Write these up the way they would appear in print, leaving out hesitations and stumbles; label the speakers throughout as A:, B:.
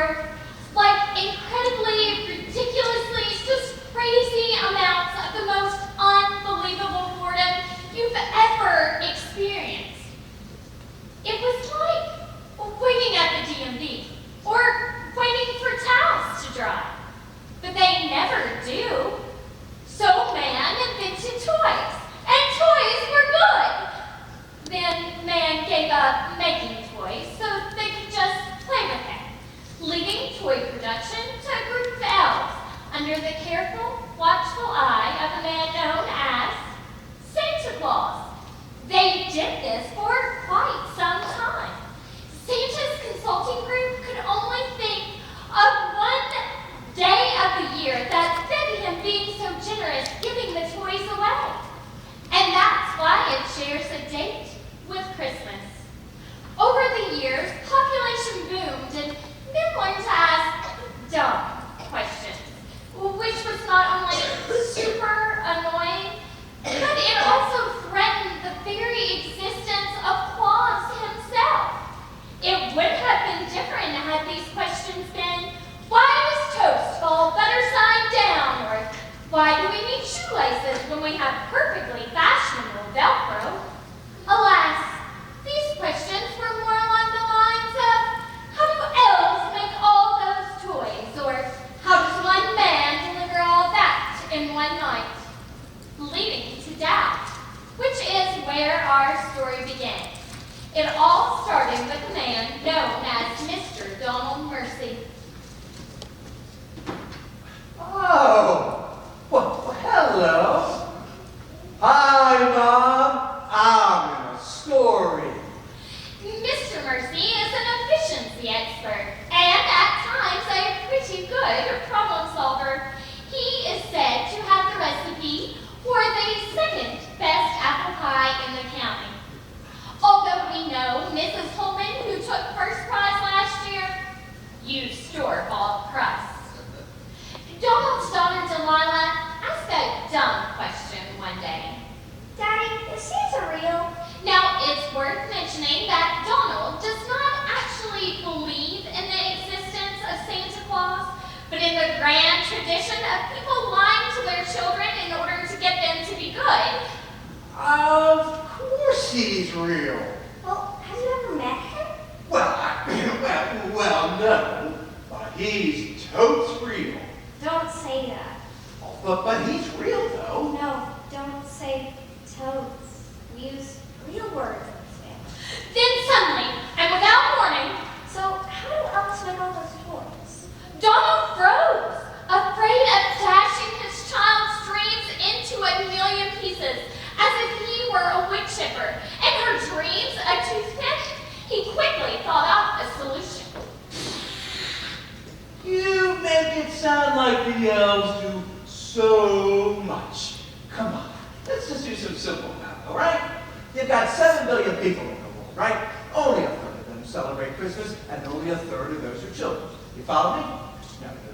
A: or like incredibly, ridiculously, just crazy amounts of the most unbelievable boredom you've ever experienced. It was like waiting at the DMV or waiting for towels to dry. But they never do. So man invented toys, and toys were good. Then man gave up making toys so they could just play with them, leaving toy production to a group of elves under the careful, watchful eye of a man known as Santa Claus. They did this for quite some time. Santa's consulting group could only think of one day of the year that fitted him being so generous giving the toys away. And that's why it shares a date with Christmas. Over the years, population boomed and men learned to ask dumb questions, which was not only super annoying, but it also threatened the very existence of Claus himself. It would have been different had these questions been, why does toast fall butter side down? Or why do we need shoelaces when we have perfectly fashionable Velcro? Alas, these questions were more along the lines of, how do elves make all those toys? Or how does one man deliver all that in one night? Leading to doubt, which is where our story began. It all started with a man known as Mr. Donald Mercy.
B: Oh, well, hello. Hi, Mom. I'm in a story.
A: Mr. Mercy is an efficiency expert and at times a pretty good problem solver. He is said to have the recipe for the second best apple pie in the county. Although we know Mrs. Holman, who took first prize last year, used store-bought crust. Donald's daughter Delilah asked a dumb question one day.
C: Daddy, is Santa real?
A: Now, it's worth mentioning that Donald does not actually believe in the existence of Santa Claus, but in the grand tradition of people lying to their children in order to get them to be good.
B: Of course he's real.
C: Well, have you ever met him?
B: Well, no. But he's totes real.
C: Don't say that.
B: Oh, but he's real, though.
C: No, don't say toads. We use real words instead.
A: Then suddenly, and without warning,
C: So, how do elves make all those toys?
A: Donald froze, afraid of dashing his child's dreams into a million pieces, as if he were a wood chipper, and her dreams a toothpick. He quickly thought up a solution.
B: You make it sound like the elves do so much. Come on, let's just do some simple math, all right? You've got 7 billion people in the world, right? Only a third of them celebrate Christmas, and only a third of those are children. You follow me?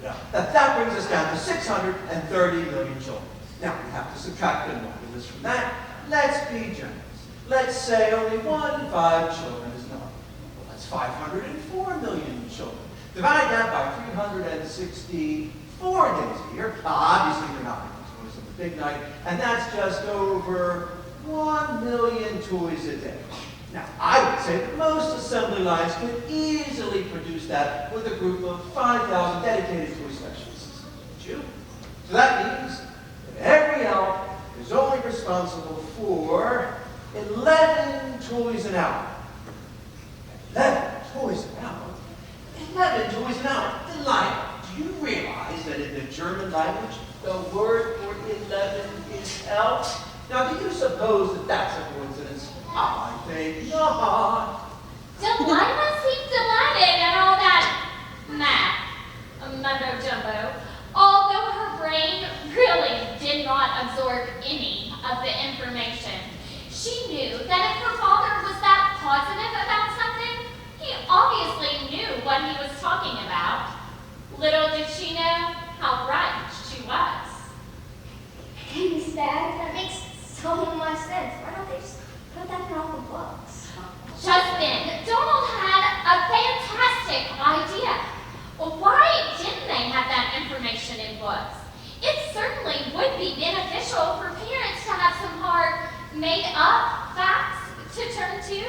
B: No. That brings us down to 630 million children. Now, we have to subtract the modulus from that. Let's be generous. Let's say only 1 in 5 children is naughty. Well, that's 504 million children. Divide that by 364 days a year. Obviously, you're not making toys on the big night, and that's just over 1 million toys a day. Now, I would say that most assembly lines could easily produce that with a group of 5,000 dedicated toy specialists. Don't you? So that means that every elf is only responsible for 11 toys an hour. 11 toys an hour? 11 toys an hour. Delilah, do you realize that in the German language, the word for 11 is elf? Now, do you suppose that that's a coincidence? I think not.
A: Delilah seemed delighted at all that math, mumbo jumbo, although her brain really did not absorb any of the information. She knew that if her father was that positive about something, he obviously knew what he was talking about. Little did she know how right she was.
C: Thanks, Dad. That makes so much sense. Why don't they just put that in all the books?
A: Just then, Donald had a fantastic idea. Well, why didn't they have that information in books? It certainly would be beneficial for parents to have some hard, made-up facts to turn to.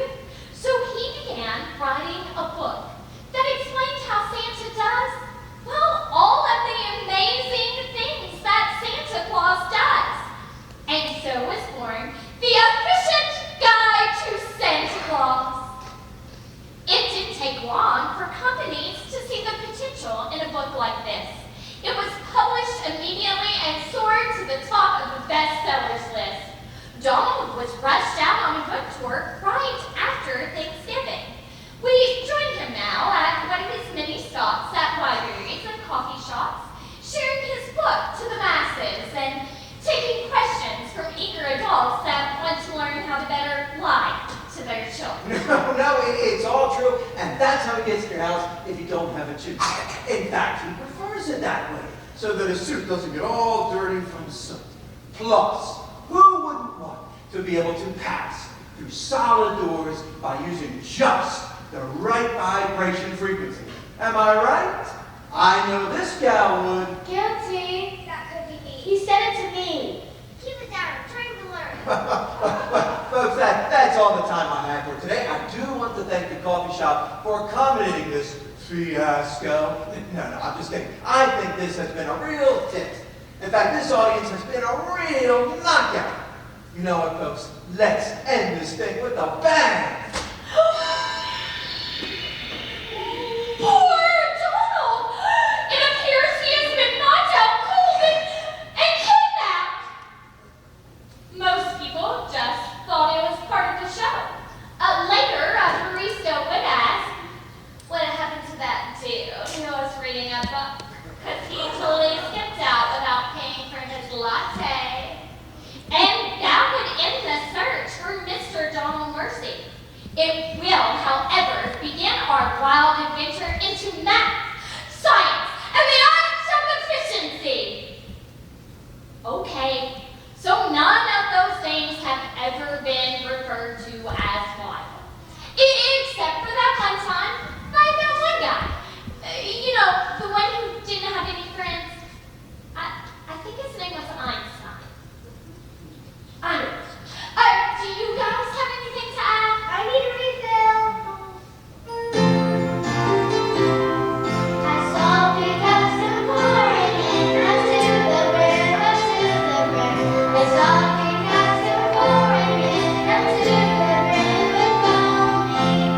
A: So he began writing a book that explained how Santa does, well, all of the amazing things that Santa Claus does. And so was born the Efficient Guide to Santa Claus. It didn't take long for companies to see the potential in a book like this. It was published immediately and soared to the top of the bestsellers list. Donald was rushed out on a book tour right after Thanksgiving. We join him now at one of his many stops at libraries and coffee shops, sharing his book to the masses and taking questions from eager adults that want to learn how to better lie to their children.
B: No, it's all true, and that's how he gets to your house if you don't have a suit. In fact, he prefers it that way, so that his suit doesn't get all dirty from soot. Plus, who wouldn't want to be able to pass through solid doors by using just the right vibration frequency? Am I right? I know this gal would.
C: Guilty. That could be me. He said it to me. Keep it down. I'm trying to learn.
B: Folks, that's all the time I have for today. I do want to thank the coffee shop for accommodating this fiasco. No, I'm just kidding. I think this has been a real hit. In fact, this audience has been a real knockout. You know what, folks? Let's end this thing with a bang.
A: Poor Donald! It appears he has been knocked out cold and kidnapped. Most people just thought it was part of the show. Later, a barista would ask, what happened to that dude who was reading a book? Because he totally skipped out without paying for his latte. And that would end the search for Mr. Donald Mercy. It will, however, begin our wild adventure into math, science, and the art of efficiency. Okay, so none of those things have ever been referred to as vital. Except for that one time by that one guy. You know, the one who didn't have any friends. I think his name was Einstein. Do you guys have anything to add?
C: I need a refill. I saw big cups and pouring in up to the brim, up to the brim. I saw big cups and pouring in up to the brim with foaming.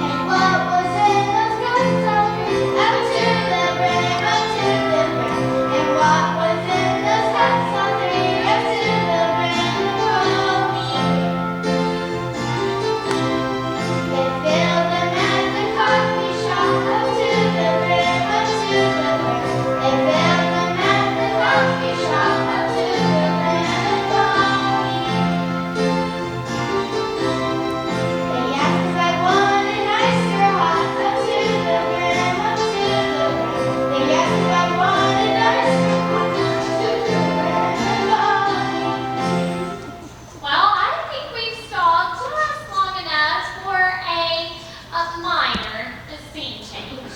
C: And what was in those cups of cream? Up to the brim, up to the brim. And what was in those cups of cream? Up to the brim with foaming. They filled them at the coffee shop. Up to the brim, up to the brim. They filled them at the coffee shop. Up to the brim with foaming. They asked if I wanted ice or hot. Up to the brim, up to the brim. They asked if I wanted ice or hot. Up to the brim with foaming.
A: Well, I think we've stalled just long enough for a minor scene change.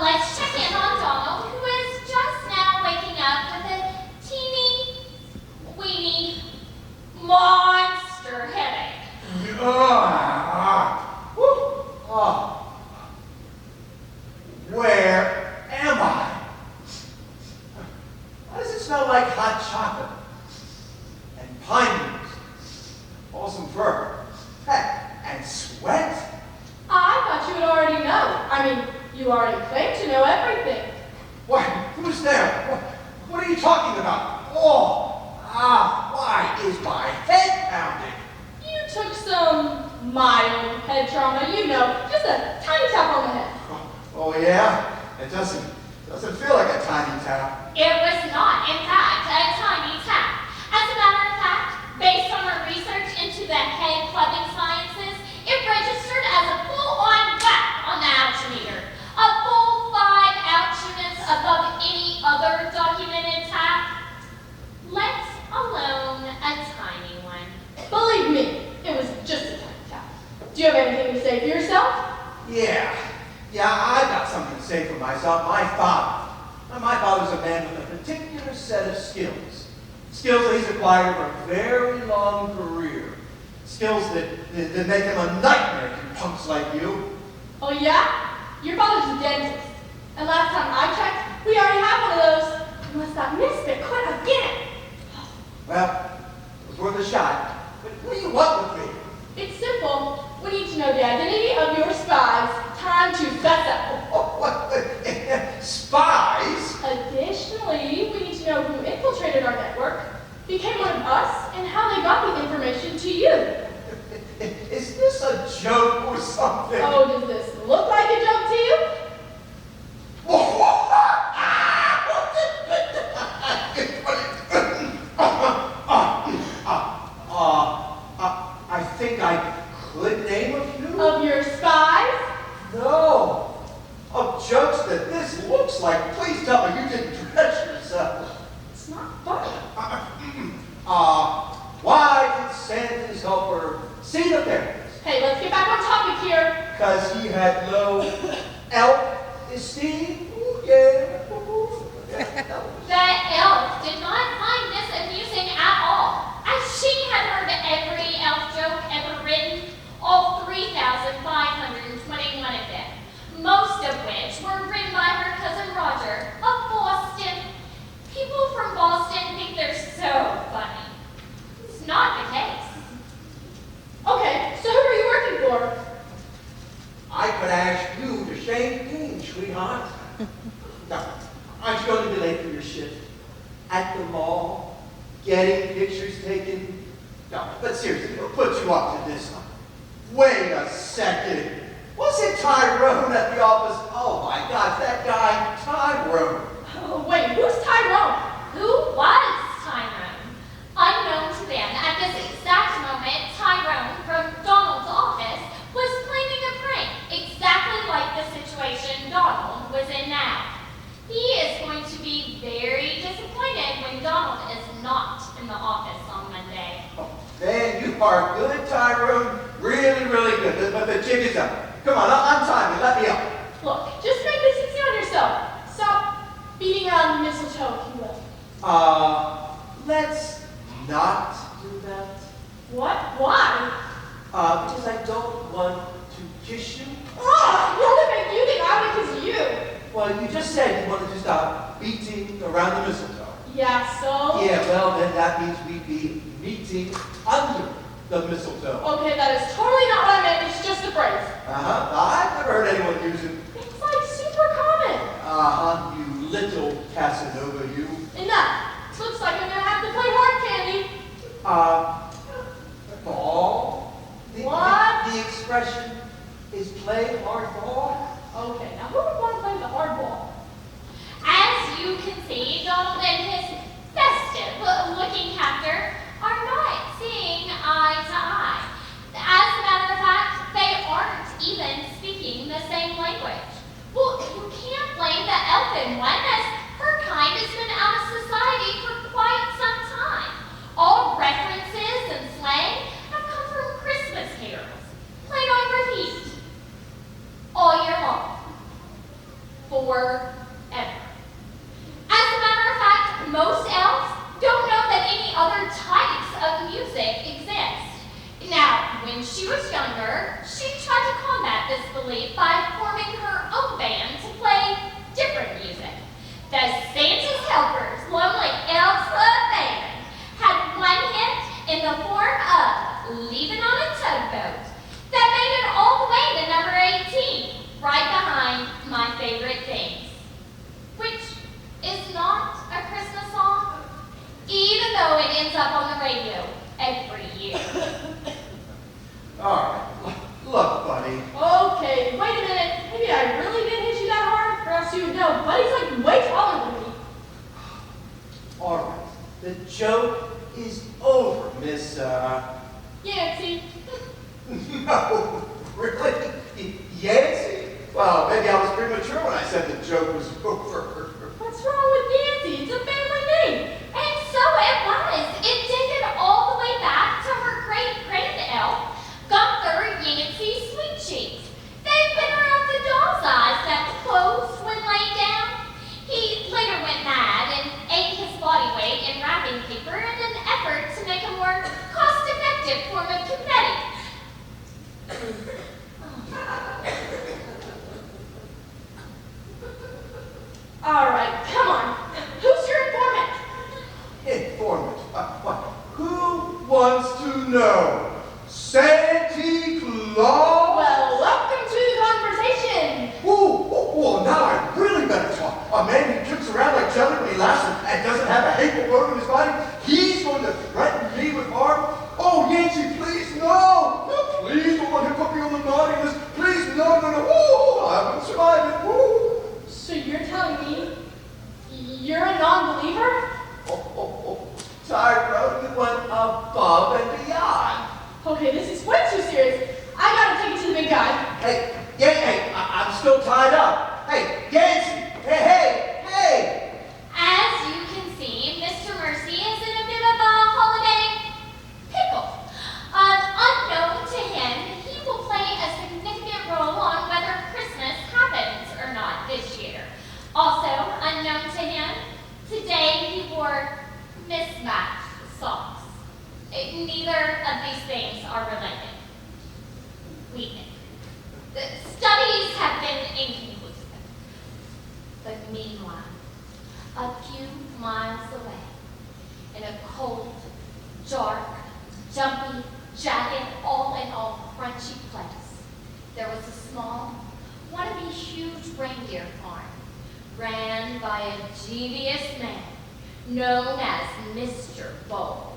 A: Let's check in on Donald, who is just now waking up with a teeny, weeny monster headache.
B: Where am I? Why does it smell like hot chocolate? And pine needles. Awesome fur. Heck, and sweat?
D: I thought you would already know. I mean, you already claim to know everything.
B: Why, who's there? What are you talking about? Why is my head pounding?
D: You took some mild head trauma, you know, just a tiny tap on the head.
B: Oh yeah? It doesn't feel like a tiny tap.
A: It was not, in fact, a tiny tap. As a matter of fact, based on our research into the head clubbing sciences, it registered as a full-on whack on the ouchimeter. A full 5 ouch units above any other documented tap, let alone a tiny one.
D: Believe me, it was just a tiny tap. Do you have anything to say for yourself?
B: Yeah, Yeah, I've got something to say for myself. My father's a man with a particular set of skills. Skills that he's acquired over a very long career. Skills that make him a nightmare to punks like you.
D: Oh yeah? Your father's a dentist. And last time I checked, we already have one of those. Unless that misfit quit again.
B: Well, it was worth a shot. But what do you want with me?
D: It's simple. We need to know the identity of your spies. Time to fess up.
B: Oh, what? Spies?
D: Additionally, we need to know who infiltrated our network, became one of us, and how they got the information to you.
B: Is this a joke or something?
D: Oh, does this look like a joke to you?
B: I think I could name a few.
D: Of your spies?
B: No. Of jokes that this looks like. Please tell me you didn't dredge yourself.
D: It's not funny.
B: Why did Santa's helper see the fairies?
D: Hey, let's get back on topic here.
B: Because he had low self-esteem. Ooh, yeah.
A: The elf did not find this amusing at all, as she had heard every elf joke ever written, all 3,521 of them, most of which were written by her cousin Roger of Boston. People from Boston think they're so funny. It's not the case.
D: Okay, so who are you working for?
B: I could ask you the same thing, sweetheart. Now, aren't you going to be late for your shift? At the mall? Getting pictures taken? No, but seriously, what put you up to this one? Wait a second. Was it Tyrone at the office? Oh my gosh, that guy, Tyrone.
D: Oh, wait, who's Tyrone?
A: Who was Tyrone? Unknown to them, at this exact moment, Tyrone from Donald's office was planning a prank, exactly like the situation Donald was in now. He is going to be very disappointed when Donald is not in the office on Monday.
B: Oh, man, you are good, Tyrone. Really, really good. But the jig is up. Come on, I'm timing. Let me up.
D: Look, just make this easy on yourself. Stop beating around the mistletoe, if you will.
B: Let's not do that.
D: What? Why?
B: Because I don't want to kiss you.
D: Oh, what would make you think I would kiss you?
B: Well, you just said you wanted to stop beating around the mistletoe.
D: Yeah, so?
B: Yeah, well, then that means we'd be meeting under the mistletoe.
D: Okay, that is totally not what I meant. It's just a phrase.
B: I've never heard anyone use it.
D: It's like super common.
B: You little Casanova, you.
D: Enough. Looks like I'm gonna have to play hard candy.
B: Ball?
D: What?
B: The expression is play hardball.
D: Okay, now who would want to play the hardball?
A: As you can see, Donald and his festive-looking captor are not seeing eye to eye. As a matter of fact, they aren't even speaking the same language. Well, you can't blame the elfin one, as her kind has been out of society for quite some time. All references and slang have come from Christmas carols, played on repeat, all year long, forever. As a matter of fact, most elves don't know that any other types of music exist. Now, when she was younger, she tried to combat this belief by forming her own band to play different music. The Santa's Helpers Lonely Elves Club Band had one hit in the form of Leaving on a Tugboat that made it all the way to number 18, right behind My Favorite Things, which is not a Christmas song, even though it ends up on the radio every year.
B: All right. Look, buddy.
D: Okay, wait a minute. Maybe I really didn't hit you that hard, or else you would know. Buddy's like way taller than me.
B: All right. The joke is over, Miss,
D: Yancy.
B: No, really? Yancy? Well, maybe I was premature when I said the joke was over.
D: What's wrong with Yancy? It's a family name.
A: And so it was. It dated all the way back to her great-grand elf, Gunther Yancey Sweet Cheeks. They've been around the doll's eye
B: Hey, I'm still tied up. Hey, Yancy, hey!
A: As you can see, Mr. Mercy is in a bit of a holiday pickle. Unknown to him, he will play a significant role on whether Christmas happens or not this year. Also, unknown to him, today he wore mismatched socks. Neither of these things are related. We think. The studies have been inconclusive. But meanwhile, a few miles away, in a cold, dark, jumpy, jagged, all in all crunchy place, there was a small, wannabe huge reindeer farm, ran by a genius man known as Mr. Bowl.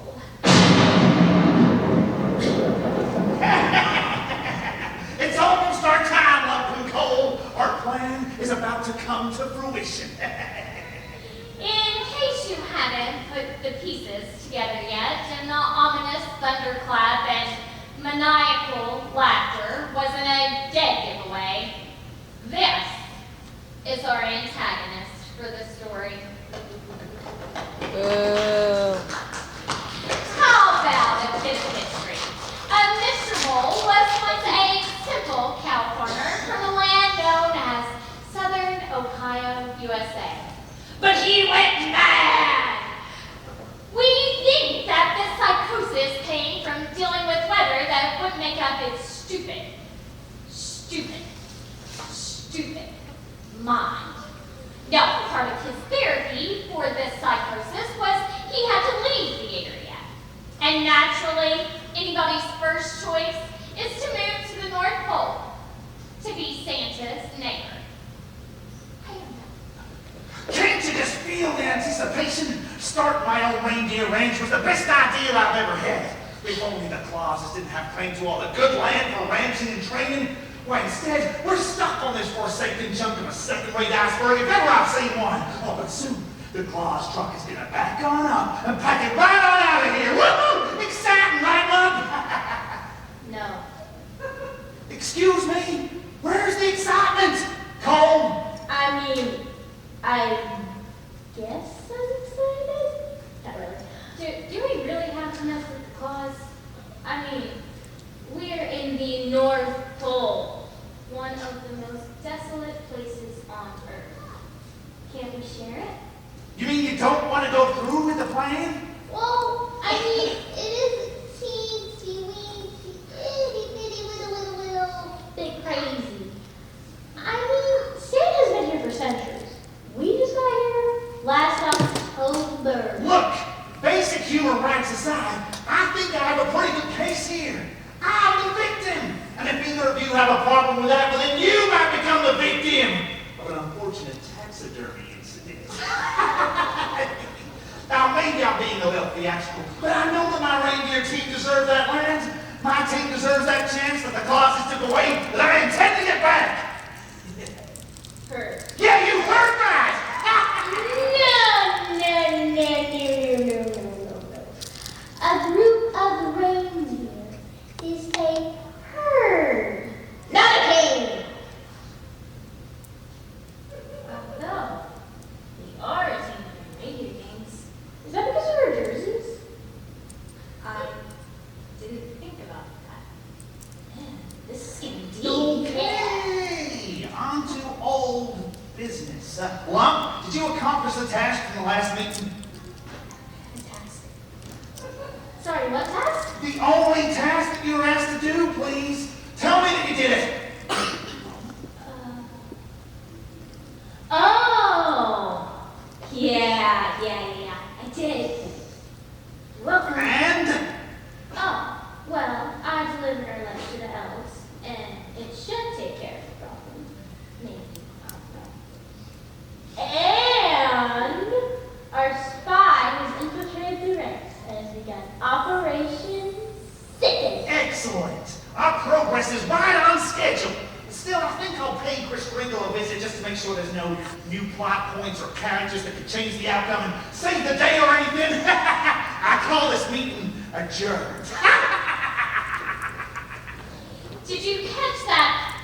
E: It's almost our time, Lump and Coal. Our plan is about to come to fruition.
A: In case you haven't put the pieces together yet, and the ominous thunderclap and maniacal laughter wasn't a dead giveaway, this is our antagonist for the story. How about a bit of history? Mr. Bull was once a simple cow farmer from a land known as Southern Ohio, USA. But he went mad! We think that this psychosis came from dealing with weather that would make up his stupid mind. Now, part of his therapy for this psychosis was he had to leave the area. And naturally, anybody's first choice is to move to the North Pole, to be Santa's neighbor. I don't know.
E: Can't you just feel the anticipation? Start my own reindeer ranch was the best idea I've ever had. If only the Clauses didn't have claim to all the good land for ranching and training. Why, instead, we're stuck on this forsaken chunk of a second-rate iceberg if ever I've seen one. Oh, but soon, the Claus truck is gonna back on up and pack it right on out of here. Woohoo! Exciting, right, Lump?
A: No.
E: Excuse me? Where's the excitement? Cole?
D: I mean, I guess I'm excited. Not really. Do we really have to mess with the Claus? I mean, we're in the North Pole, one of the most desolate places on Earth. Can't we share it?
E: You mean you don't want to go through with the plan?
C: Well, I mean, it is teensy weensy, itty bitty little
D: Bit crazy. I mean, Santa's been here for centuries. We just got here last October.
E: Look, basic human rights aside, I think I have a pretty good case here. I'm the victim. And if either of you have a problem with that, well, then you might become the victim of an unfortunate taxidermy incident. Now, maybe I'm being a little theatrical, but I know that my reindeer team deserves that land. My team deserves that chance that the Clauses took away that I intend to get back.
D: Heard.
E: Yeah, you heard that!
C: No. A group of reindeer is a herd, not a king.
A: No. We are a team of reindeer games.
D: Is that because of our jerseys?
A: I didn't think about that. Man, this is getting deep.
E: Okay, on to old business. Lump, did you accomplish the task from the last meeting?
A: Fantastic.
D: Sorry, what task?
E: The only task that you were asked to do, please. Tell me that you did it.
D: Oh! Yeah, I did. Welcome.
E: And?
D: Oh, well, I delivered our lunch to the elves, and it should take care of the problem. Maybe. I don't know. And our spy has infiltrated the ranks and has begun Operation Sicken.
E: Excellent. Our progress is right on schedule. Still, I think I'll pay Chris Kringle a visit just to make sure there's no new plot points or characters that could change the outcome and save the day or anything. I call this meeting adjourned.
A: Did you catch that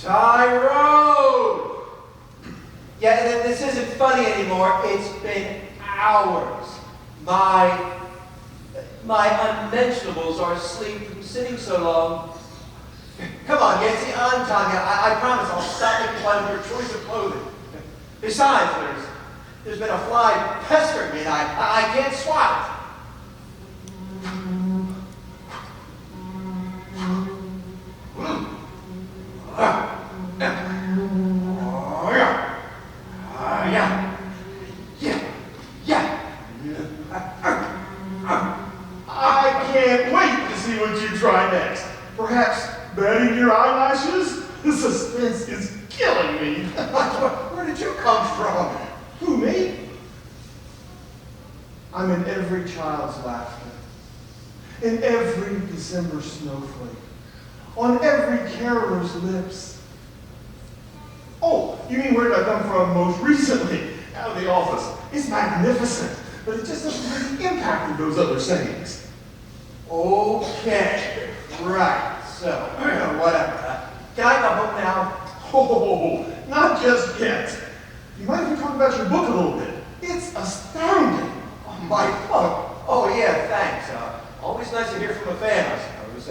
B: Tyrone! Yeah, this isn't funny anymore. It's been hours. My unmentionables are asleep from sitting so long. Come on, Yancy, I'm telling you, I promise I'll stop making fun of your choice of clothing. Besides, there's been a fly pestering me and I can't swat it.
E: I can't wait to see what you try next. Perhaps batting your eyelashes? The suspense is killing me.
B: Where did you come from?
E: Who, me? I'm in every child's laughter, in every December snowflake, on every caroler's lips. Oh, you mean where did I come from most recently? Out of the office. It's magnificent, but it just doesn't really impact those other sayings.
B: Okay, right, so, whatever. Can I go home now?
E: Oh, not just yet. You mind if we talk about your book a little bit? It's astounding.
B: My book? Oh, yeah, thanks. Always nice to hear from a fan, I suppose.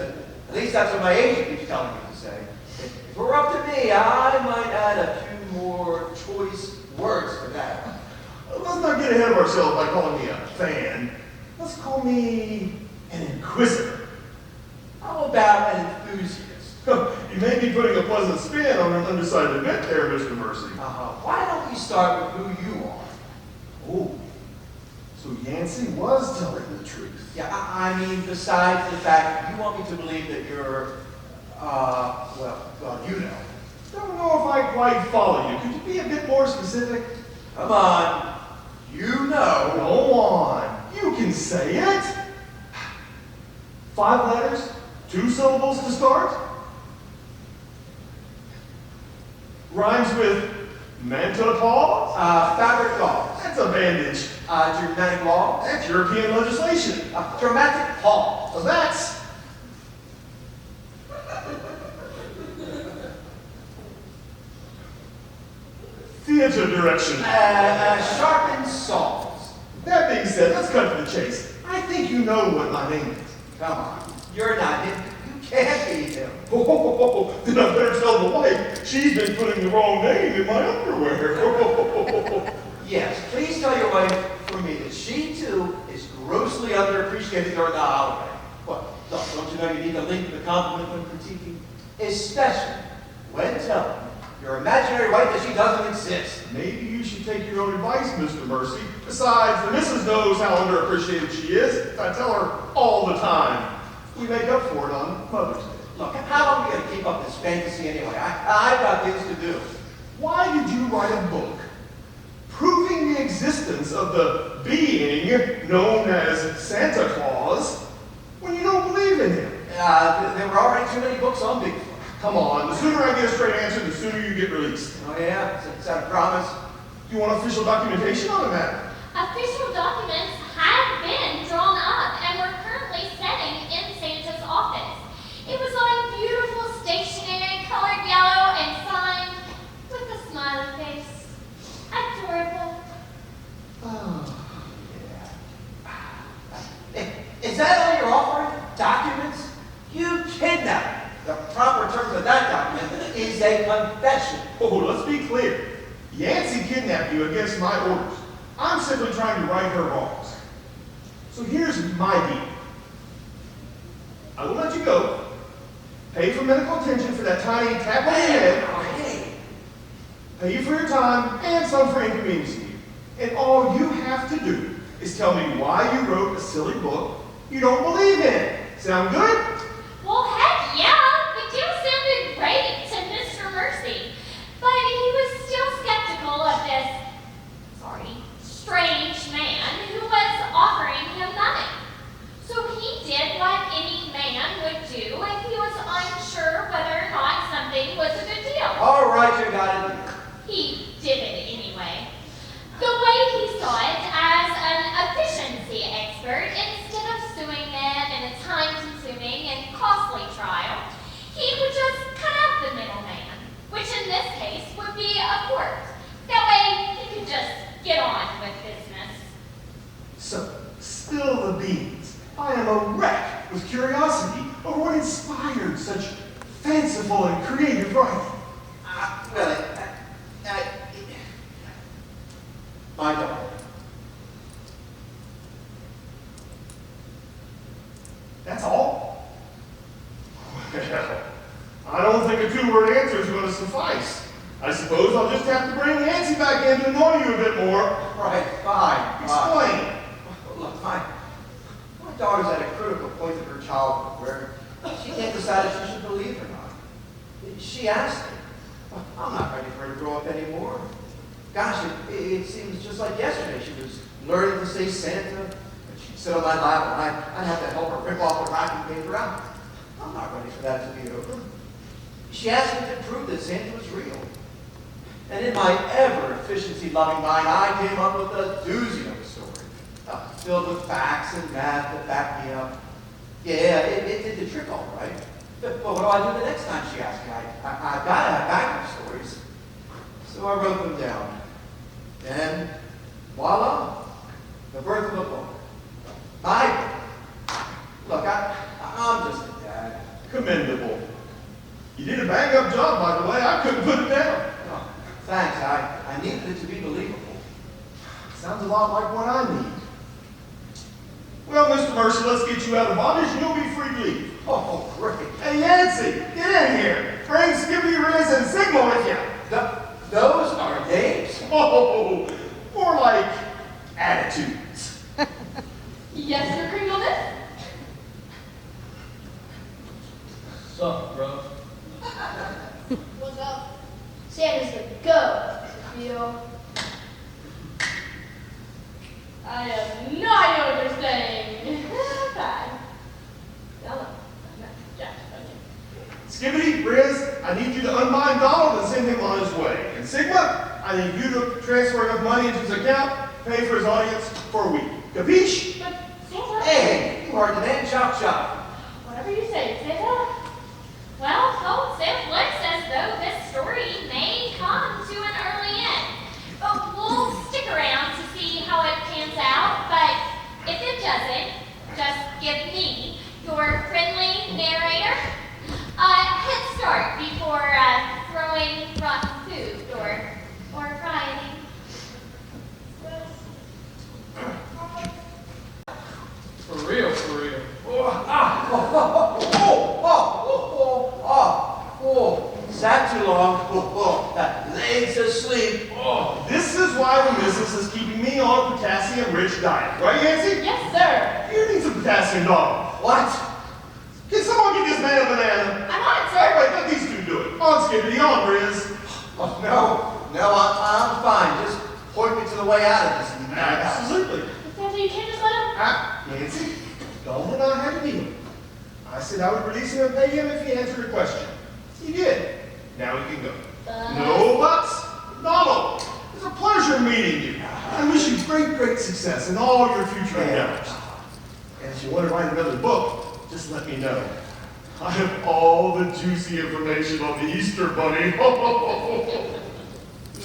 B: At least that's what my agent keeps telling me to say. If it were up to me, I might add a few more choice words to that.
E: Let's not get ahead of ourselves by calling me a fan. Let's call me an inquisitor.
B: How about an enthusiast?
E: You may be putting a pleasant spin on an undecided bet there, Mr. Mercy.
B: Why don't we start with who you are?
E: Oh, so Yancy was telling the truth.
B: Yeah, I mean, besides the fact that you want me to believe that you're, well, you know.
E: Don't know if I quite follow you. Could you be a bit more specific?
B: Come on, you know.
E: Go on. You can say it. 5 letters, 2 syllables to start. Rhymes with manta paws.
B: Fabric gauze.
E: That's a bandage.
B: Germanic law.
E: That's European legislation.
B: Dramatic pause.
E: So that's theater direction.
B: Sharpened saws.
E: That being said, let's cut to the chase. I think you know what my name is.
B: Come on, you're not him. You can't be him.
E: Then I better tell the wife she's been putting the wrong name in my underwear.
B: Yes, please tell your wife for me that she too is grossly underappreciated during the holiday. What? Look, don't you know you need to link the compliment when critiquing? Especially when telling your imaginary wife that she doesn't exist.
E: Maybe you should take your own advice, Mr. Mercy. Besides, the missus knows how underappreciated she is. I tell her all the time. We make up for it on Mother's Day.
B: Look, how long are we going to keep up this fantasy anyway? I've got things to do.
E: Why did you write a book proving the existence of the being known as Santa Claus when you don't believe in him?
B: There were already too many books on Bigfoot.
E: Come on, the sooner I get a straight answer, the sooner you get released.
B: Oh yeah? Is that a promise?
E: Do you want official documentation on the matter?
A: Official documents have been drawn up and we're currently setting in Santa's office. It was on beautiful stationery, colored yellow, and signed with a smiley face. Adorable.
B: Oh, yeah. Is that all you're offering? Documents? You kidnapped me. The proper term for that document is a confession.
E: Oh, let's be clear. Yancy kidnapped you against my orders. I'm simply trying to right her wrongs. So here's my deal. I will let you go, pay for medical attention for that tiny tap on the head,
B: Hey.
E: pay you for your time, and some for inconveniencing you. And all you have to do is tell me why you wrote a silly book you don't believe in. Sound good?
A: Well, heck yeah! The deal sounded great to Mr. Mercy, but he was still skeptical of this, strange man who was offering him money. So he did what any man would do if he was unsure whether or not something was a good deal.
B: All right, you got it.
A: He did it anyway. The way he saw it as an efficiency expert, instead of suing them in a time-consuming and costly trial, he would just cut out the middleman.
E: curiosity over what inspired such fanciful and creative writing.
B: My daughter.
E: That's all? Well, I don't think a two-word answer is going to suffice. I suppose I'll just have to bring Nancy back in to annoy you a bit more.
B: Right, fine.
E: Explain.
B: Look, my daughter's at a critical point in her childhood where she can't decide if she should believe or not. She asked me. I'm not ready for her to grow up anymore. Gosh, it seems just like yesterday. She was learning to say Santa, and she'd sit on my lap, and I'd have to help her rip off the wrapping paper. I'm not ready for that to be over. She asked me to prove that Santa was real. And in my ever-efficiency-loving mind, I came up with a doozy of a story, filled with facts and math that back me up. Yeah, it did the trick all right. But what do I do the next time she asks me? I've got to have backup stories. So I wrote them down. And voila, the birth of a book. My book. Look, I'm just a dad.
E: Commendable. You did a bang-up job, by the way. I couldn't put it down.
B: Oh, thanks. I needed it to be believable.
E: Sounds a lot like what I need. Well, Mr. Mercer, let's get you out of bondage and you'll be free to leave.
B: Oh, great.
E: Hey, Yancy, get in here. Bring Skippy, Riz, and Sigma with you.
B: Those are names?
E: Oh, more like attitudes.
D: Yes, Your Crinkleness?
F: Sup, bro?
C: What's up? Santa's the go. Feel.
D: I have no idea what you're saying. Bad. Yellow. Jack, okay.
E: Skippity, Riz, I need you to unbind Donald and send him on his way. And Sigma, I need you to transfer enough money into his account, pay for his audience for a week. Capiche?
D: But Santa...
B: Hey, you are the man, chop chop.
D: Whatever you say, Santa.
A: Well, old Sam looks as though this story may come to an early end. But we'll stick around to see how it pans out. But if it doesn't, just give me, your friendly narrator, a head start before throwing rotten food or rioting.
F: For real, for real.
B: Sat too long. That legs asleep.
E: Oh, this is why the missus is keeping me on a potassium-rich diet. Right, Yancy?
D: Yes, sir.
E: You need some potassium, Donald.
B: What?
E: Can someone get this man a banana?
D: I'm on it,
E: Hey,
D: sir.
E: wait, let these two do it. On, Skippity, on, Riz.
B: Oh, no, I'm fine. Just point me to the way out of this.
E: Absolutely.
D: Santa, you can't just let him...
E: Nancy, Donald and I had a deal. I said I would release him and pay him if he answered a question. He did. Now he can go. No buts. Donald, it's a pleasure meeting you. I wish you great success in all your future endeavors. And if you want to write another book, just let me know. I have all the juicy information on the Easter Bunny.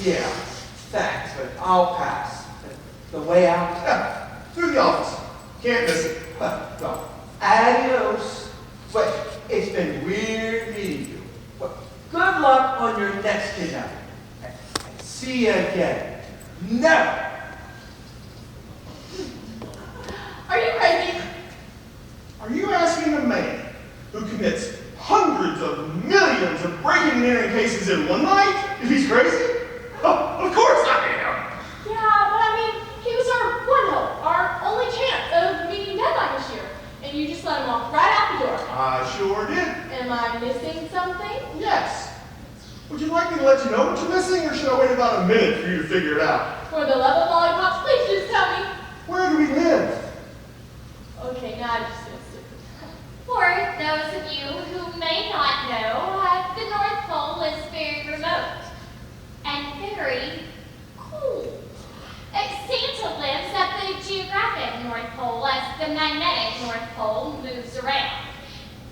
B: Yeah, thanks, but I'll pass. The way out?
E: Yeah, through the office. Can't miss it.
B: Well, adios. Wait, it's been weird meeting you. Well, good luck on your next kidnapping. And see you again. Never.
D: Are you crazy?
E: Are you asking a man who commits hundreds of millions of breaking and entering cases in one night if he's crazy? Oh, of course I am.
D: Yeah, but I mean, he was our one hope, our only chance of meeting deadline this year. And you just let him walk right out the door.
E: I sure did.
D: Am I missing something?
E: Yes. Would you like me to let you know what you're missing, or should I wait about a minute for you to figure it out?
D: For the love of lollipops, please just tell me.
E: Where do we live?
D: Okay, now I just feel stupid.
A: For those of you who may not know, the North Pole is very remote and very cold. Santa lives at the geographic North Pole as the magnetic North Pole moves around.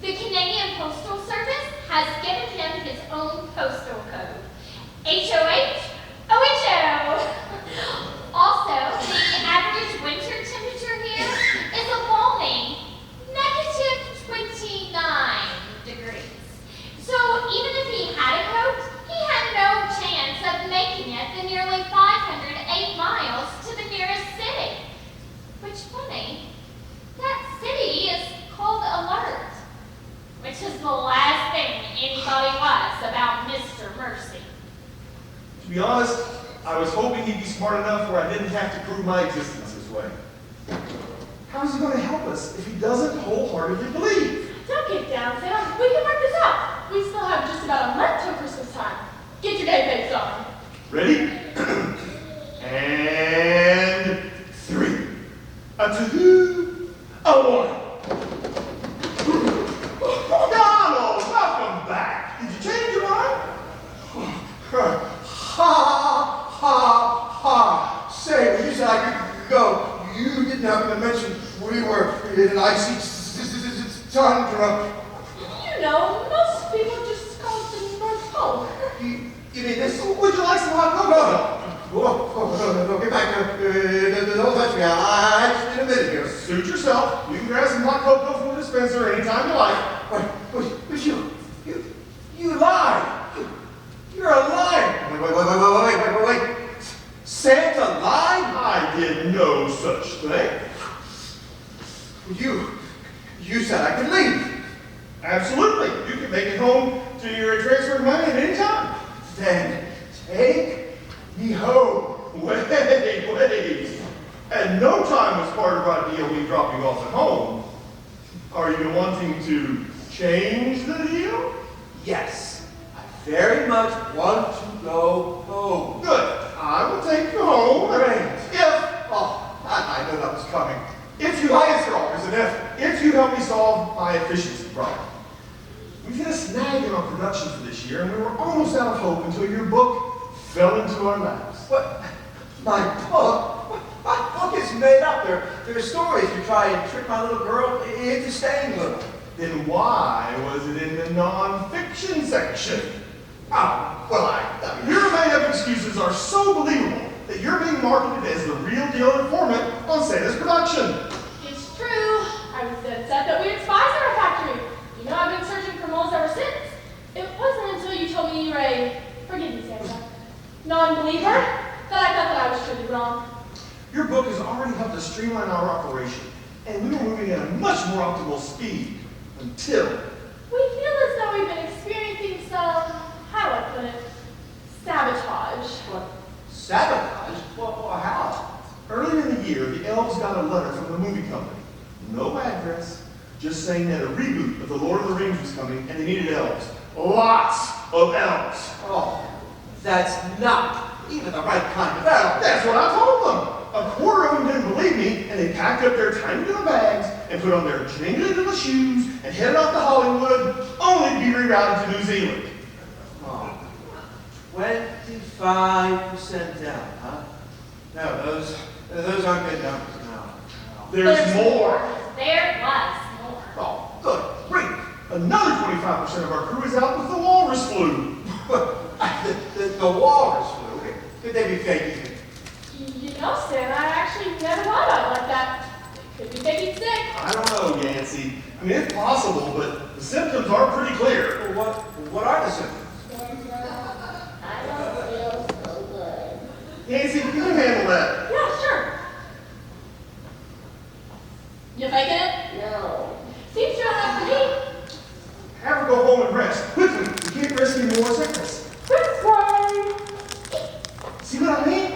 A: The Canadian Postal Service has given him his own postal code, HOH OHO. Also, the average winter temperature here is a balmy -20
G: be honest, I was hoping he'd be smart enough where I didn't have to prove my existence this way. How's he going to help us if he doesn't wholeheartedly believe?
H: Don't get down, Sam. We can work this out. We still have just about a month till Christmas time. Get your day face on.
G: Ready? And 3. A 2, a 1. Donald, welcome back. Did you change your mind?
I: Ha, ha, ha. Say, when you said I could go, you didn't happen to mention we were in an icy tundra.
H: You know, most people just call it the North Pole.
I: You mean this?
G: Would you like some hot cocoa?
I: No, get back to don't touch me. I just need a minute here.
G: Suit yourself. You can grab some hot cocoa from the dispenser anytime you like.
I: But you lied. You're a liar. Wait. Santa lied?
G: I did no such thing.
I: You said I could leave.
G: Absolutely. You can make it home to your transfer money at any time.
I: Then take me home.
G: Wait. At no time was part of our deal we drop you off at home. Are you wanting to change the deal?
I: Yes, I very much want to go home.
G: Good. I will take you home.
I: Great.
G: If
I: I knew that was coming.
G: If you highest always an if you help me solve my efficiency problem. We've hit a snag in our production for this year, and we were almost out of hope until your book fell into our laps.
I: What? My book? My book is made up. There are stories to try and trick my little girl into staying little.
G: Then why was it in the non-fiction section?
I: Oh, well, I mean,
G: Your made-up excuses are so believable that you're being marketed as the real deal informant on Santa's production.
H: It's true. I was dead set that we had spies in our factory. You know, I've been searching for moles ever since. It wasn't until you told me you were a, forgive me, Santa, non-believer, that I thought that I was truly wrong.
G: Your book has already helped us streamline our operation, and we were moving at a much more optimal speed until...
H: We feel as though we've been experiencing some, how do I put it, sabotage.
I: what? Sabotage? Well, how?
G: Earlier in the year, the elves got a letter from the movie company. No address, just saying that a reboot of The Lord of the Rings was coming and they needed elves. Lots of elves.
I: Oh, that's not even the right kind of elf.
G: That's what I told them. A quarter of them didn't believe me, and they packed up their tiny little bags and put on their jingly little shoes and headed off to Hollywood, only to be rerouted to New Zealand.
I: Oh, 25% down, huh? No, those aren't good numbers, no.
G: There's more.
A: There was more.
I: Oh, good. Great.
G: Another 25% of our crew is out with the walrus flu.
I: The walrus flu, could they be faking it?
H: You know, Stan, I actually never thought about it like that. It could be faking sick.
G: I don't know, Yancy. I mean, it's possible, but the symptoms are pretty clear.
I: Well, what are the symptoms?
C: I don't feel so good.
G: Yancy, you can handle that.
H: Yeah, sure. You faking it?
C: No.
H: Seems strong enough for me.
G: Have her go home and rest. Quickly, we can't risk any more sickness. See what I mean?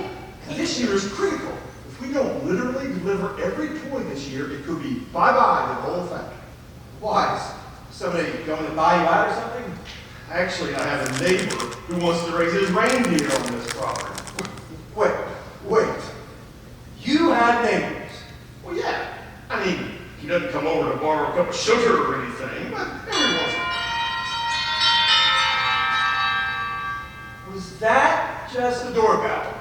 G: This year is critical. If we don't literally deliver every toy this year, it could be bye-bye to the whole factory.
I: Why? Is somebody going to buy you out or something?
G: Actually, I have a neighbor who wants to raise his reindeer on this property.
I: Wait. You have neighbors.
G: Well, yeah. I mean, he doesn't come over to borrow a cup of sugar or anything, but every once in a while.
I: Was that just the doorbell?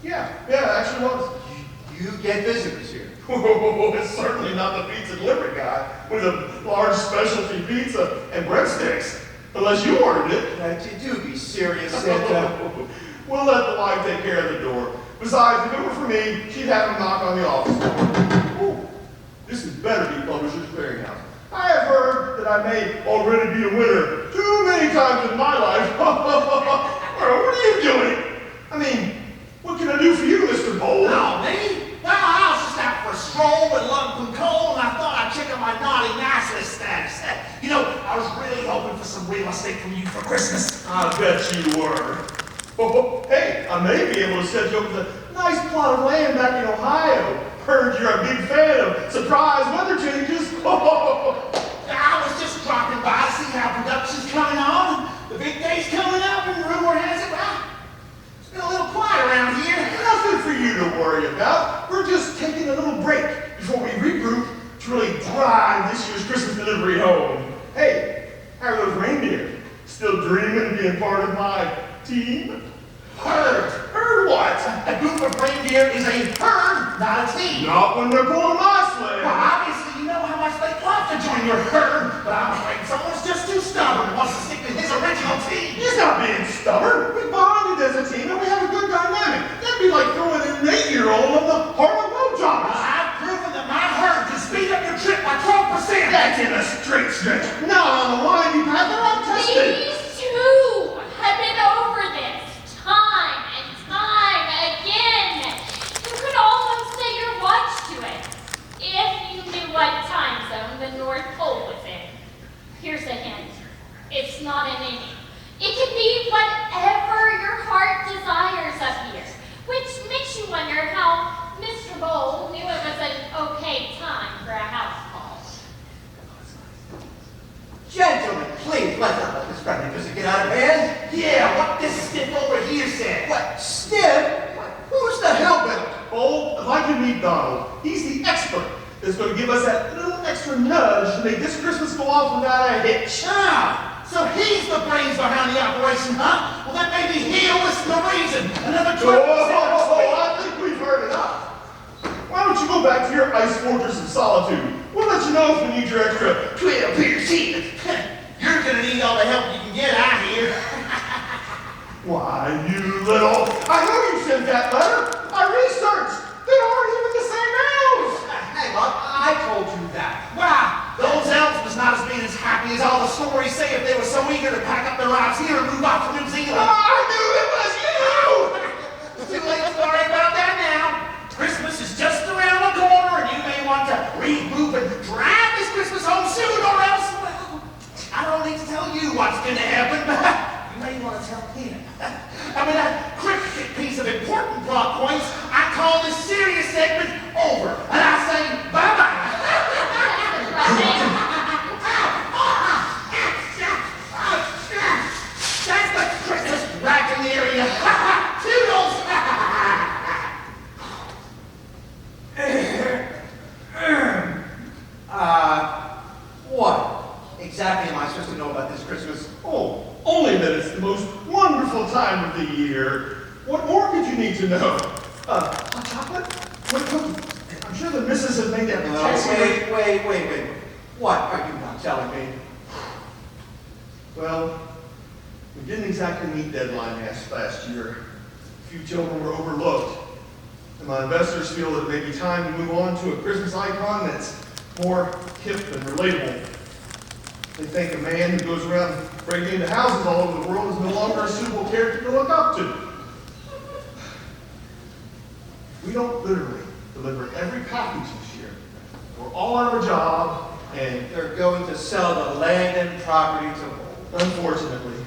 G: Yeah, it actually was.
I: You get visitors here.
G: It's certainly not the pizza delivery guy with a large specialty pizza and breadsticks, unless you ordered it.
I: Do be serious, Santa.
G: We'll let the wife take care of the door. Besides, if it were for me, she'd have him knock on the office door. Ooh, this had better be Publishers Clearinghouse. I have heard that I may already be a winner too many times in my life. What are you doing? I mean, what can I do for you, Mr. Bold?
E: Oh, me? Well, I was just out for a stroll with lump and coal, and I thought I'd check on my naughty niceness status. You know, I was really hoping for some real estate from you for Christmas.
G: I bet you were. Oh, hey, I may be able to set you up with a nice plot of land back in Ohio. Heard you're a big fan of surprise weather changes.
E: I was just dropping by to see how production's coming on. The big day's coming up, and rumor has it, well, it's been a little quiet around here.
G: Nothing for you to worry about. We're just taking a little break before we regroup to really drive this year's Christmas delivery home. Hey, how are those reindeer? Still dreaming of being part of my team?
E: Herd.
G: Heard what?
E: A group of reindeer is a herd, not a team.
G: Not when they're pulling my sled.
E: Well, obviously, you know how much they'd love to join your herd, but I'm afraid someone's just too stubborn and wants to stick to his original team.
G: He's not being stubborn. We bonded as a team and we have a good dynamic. That'd be like throwing in an 8-year-old of the Harlem Globetrotters.
E: I've proven that my herd can speed up your trip by 12%.
G: That's in a straight stretch. Now on the winding path, they're untested.
A: These two have been over this time and time again. You could almost say your watch to it if you knew what time zone the North Pole was in. Here's a hint. It's not an inning. It can be whatever your heart desires up here, which makes you wonder how Mr. Bowl knew it was an okay time for a house call.
B: Gentlemen, please, let's not let this friendly visit get out of hand.
E: Yeah, what this stiff over here said.
B: What, stiff? Who's the hellbent?
G: Oh, if I can meet Donald, he's the expert that's going to give us that little extra nudge to make this Christmas go off without a hitch.
E: Ah, so he's the brains behind the operation, huh? Well, then maybe he'll listen to reason. Another 12%.
G: I think we've heard enough. Why don't you go back to your ice fortress of solitude? We'll let you know if we need your extra
E: 12%. You're gonna need all the help you can get out here.
G: Why, you little... I know you sent that letter. I researched. They aren't even the same elves.
B: Hang on, I told you that.
E: Wow, those elves was not as being as happy as all the stories say if they were so eager to pack up their lives here and move off to New Zealand.
G: I knew it was you!
E: Too late to worry about that now. Christmas is just around the corner and you may want to regroup and drive this Christmas home soon or else, well, I don't need to tell you what's going to happen, but you may want to tell him. I mean, a cryptic piece of important plot points. I call this serious segment over and I say bye-bye. That's the Christmas rack in the area. Toodles!
B: What exactly am I supposed to know about this Christmas?
G: Oh, only that it's the most wonderful time of the year. What more could you need to know? Hot chocolate? What cookie? I'm sure the missus have made that
B: Wait. What are you not telling me?
G: Well, we didn't exactly meet deadline last year. A few children were overlooked. And my investors feel that it may be time to move on to a Christmas icon that's more hip and relatable. They think a man who goes around breaking into houses all over the world is no longer a suitable character to look up to. We don't literally deliver every package this year. We're all out of a job, and
B: They're going to sell the land and property to...
G: unfortunately,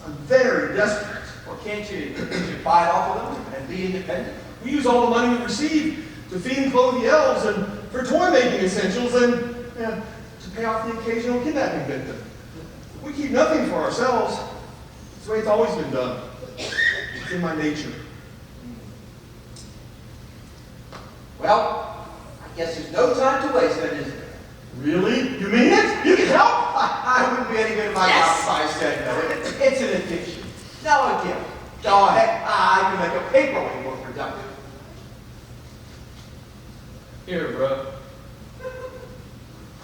G: I'm very desperate.
B: Well, can't you buy it off of them and be independent?
G: We use all the money we receive to feed and clothe the elves and for toy-making essentials and to pay off the occasional kidnapping victim. We keep nothing for ourselves. It's the way it's always been done. It's in my nature.
B: Well, I guess there's no time to waste then, is there?
G: Really? You mean it? You can help?
B: I wouldn't be any good at my job if I said no. It's an addiction. No, a gift. Oh, heck, I can make a paperweight more productive.
F: Here, bro.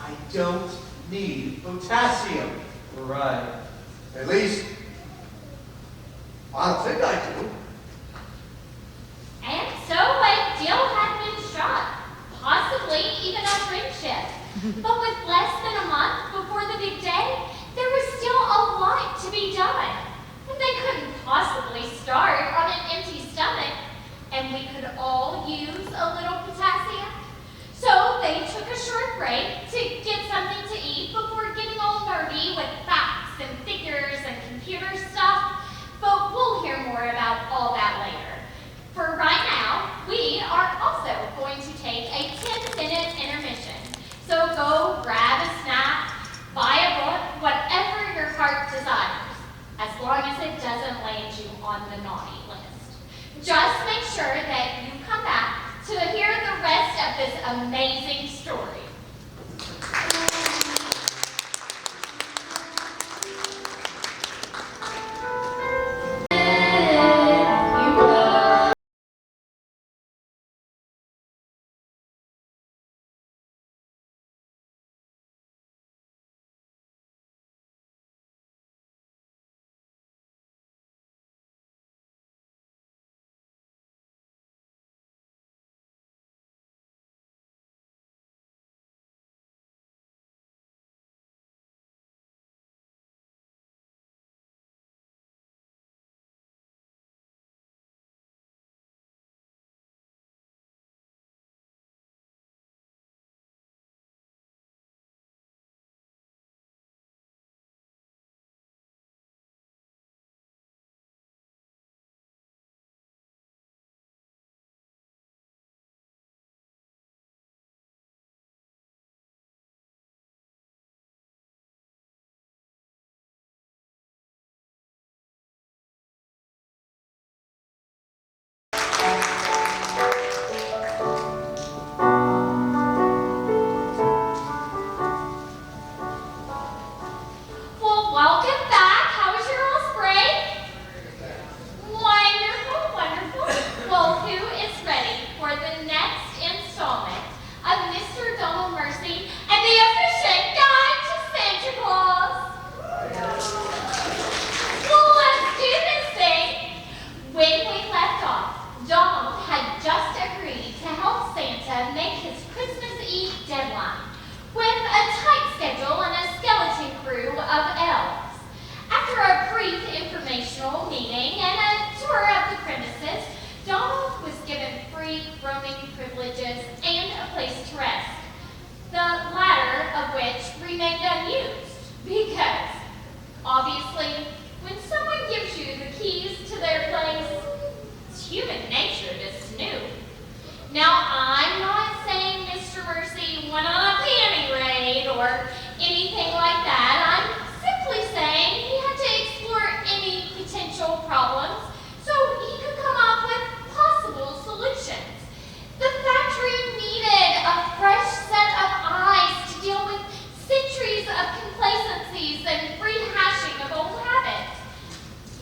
B: I don't need potassium.
F: Right.
B: At least, I don't think I do.
A: And so a deal had been struck, possibly even a friendship. But with less than a month before the big day, there was still a lot to be done. And they couldn't possibly start on an empty stomach, and we could all use a little potassium. So they took a short break to get something to eat before getting all nerdy with facts and figures and computer stuff. But we'll hear more more about all that later. For right now, we are also going to take a 10-minute intermission. So go grab a snack, buy a book, whatever your heart desires, as long as it doesn't land you on the naughty list. Just make sure that you come back to hear the rest of this amazing story. Well, welcome back. How was your all's break? Wonderful, wonderful. Well, who is ready for the next installment of Mr. Donald Mercy and the Efficient Guide to Santa Claus? Well, let's do this thing. When we left off, Donald had just agreed to help Santa make his Christmas Eve deadline with a tight schedule and a skeleton crew of elves. After a brief informational meeting and a tour of the premises, Donald was given free roaming privileges and a place to rest, the latter of which remained unused because, obviously, when someone gives you the keys to their place, it's human nature to snoop. Now, I'm not saying Mr. Mercy went on a panty raid or anything like that. I'm simply saying he had to explore any potential problems so he could come up with possible solutions. The factory needed a fresh set of eyes to deal with centuries of complacencies and rehashing of old habits.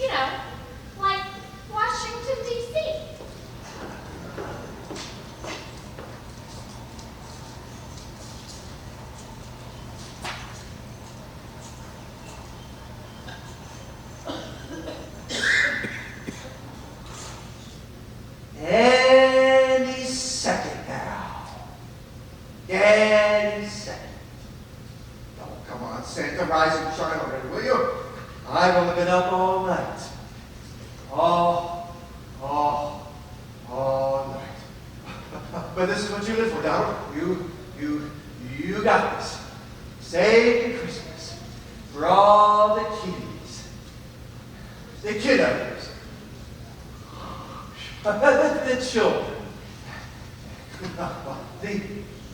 A: You know, like Washington, D.C.
B: Any second now. Any second.
I: Oh, come on, Santa, rise and shine already, will you? I've only been up all night. All night. But this is what you live for, Donald. You got this. Save your Christmas for all the kiddies. The kiddos. The children.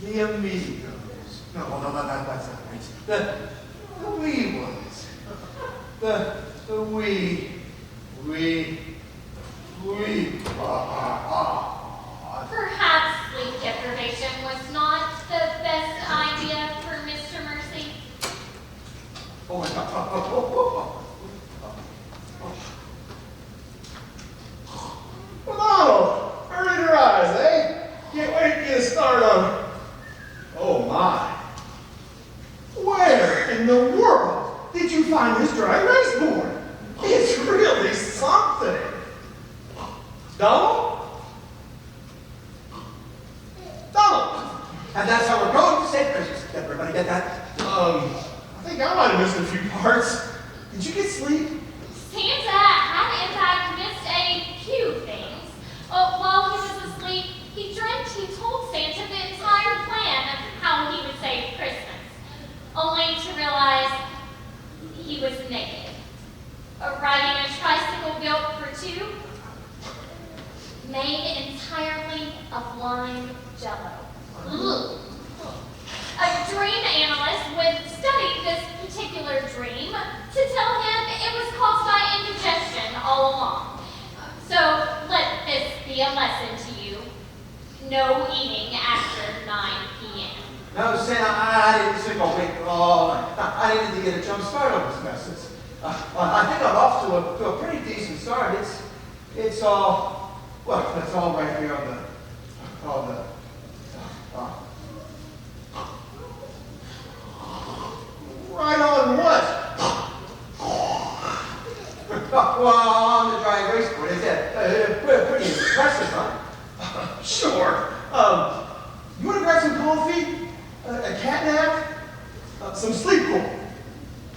I: The amigos. No, that's not right. The wee ones. The wee.
A: Perhaps sleep deprivation was not the best idea for Mr. Mercy.
I: Oh my God.
G: Well, Donald, early to rise, eh? Can't wait to get a start on. Oh my. Where in the world did you find this dry erase board? It's really something. Donald? Donald!
I: And that's how we're going to save Christmas. Did everybody get that?
G: I think I might have missed a few parts. Did you get sleep?
A: Santa had in fact missed a few things. While he was asleep, he dreamt he told Santa the entire plan of how he would save Christmas, only to realize he was naked. Riding a tricycle built for two be a lesson to you. No eating after 9 p.m.
I: No, Santa, I didn't think I'll wait all night. I needed to get a jump start on this mess. I think I'm off to a pretty decent start. It's all, well, it's all right here on the
G: Right on what?
I: well, on the dry erase board. It's pretty impressive, huh?
G: Sure. You want to grab some coffee? A cat nap? Some sleep core?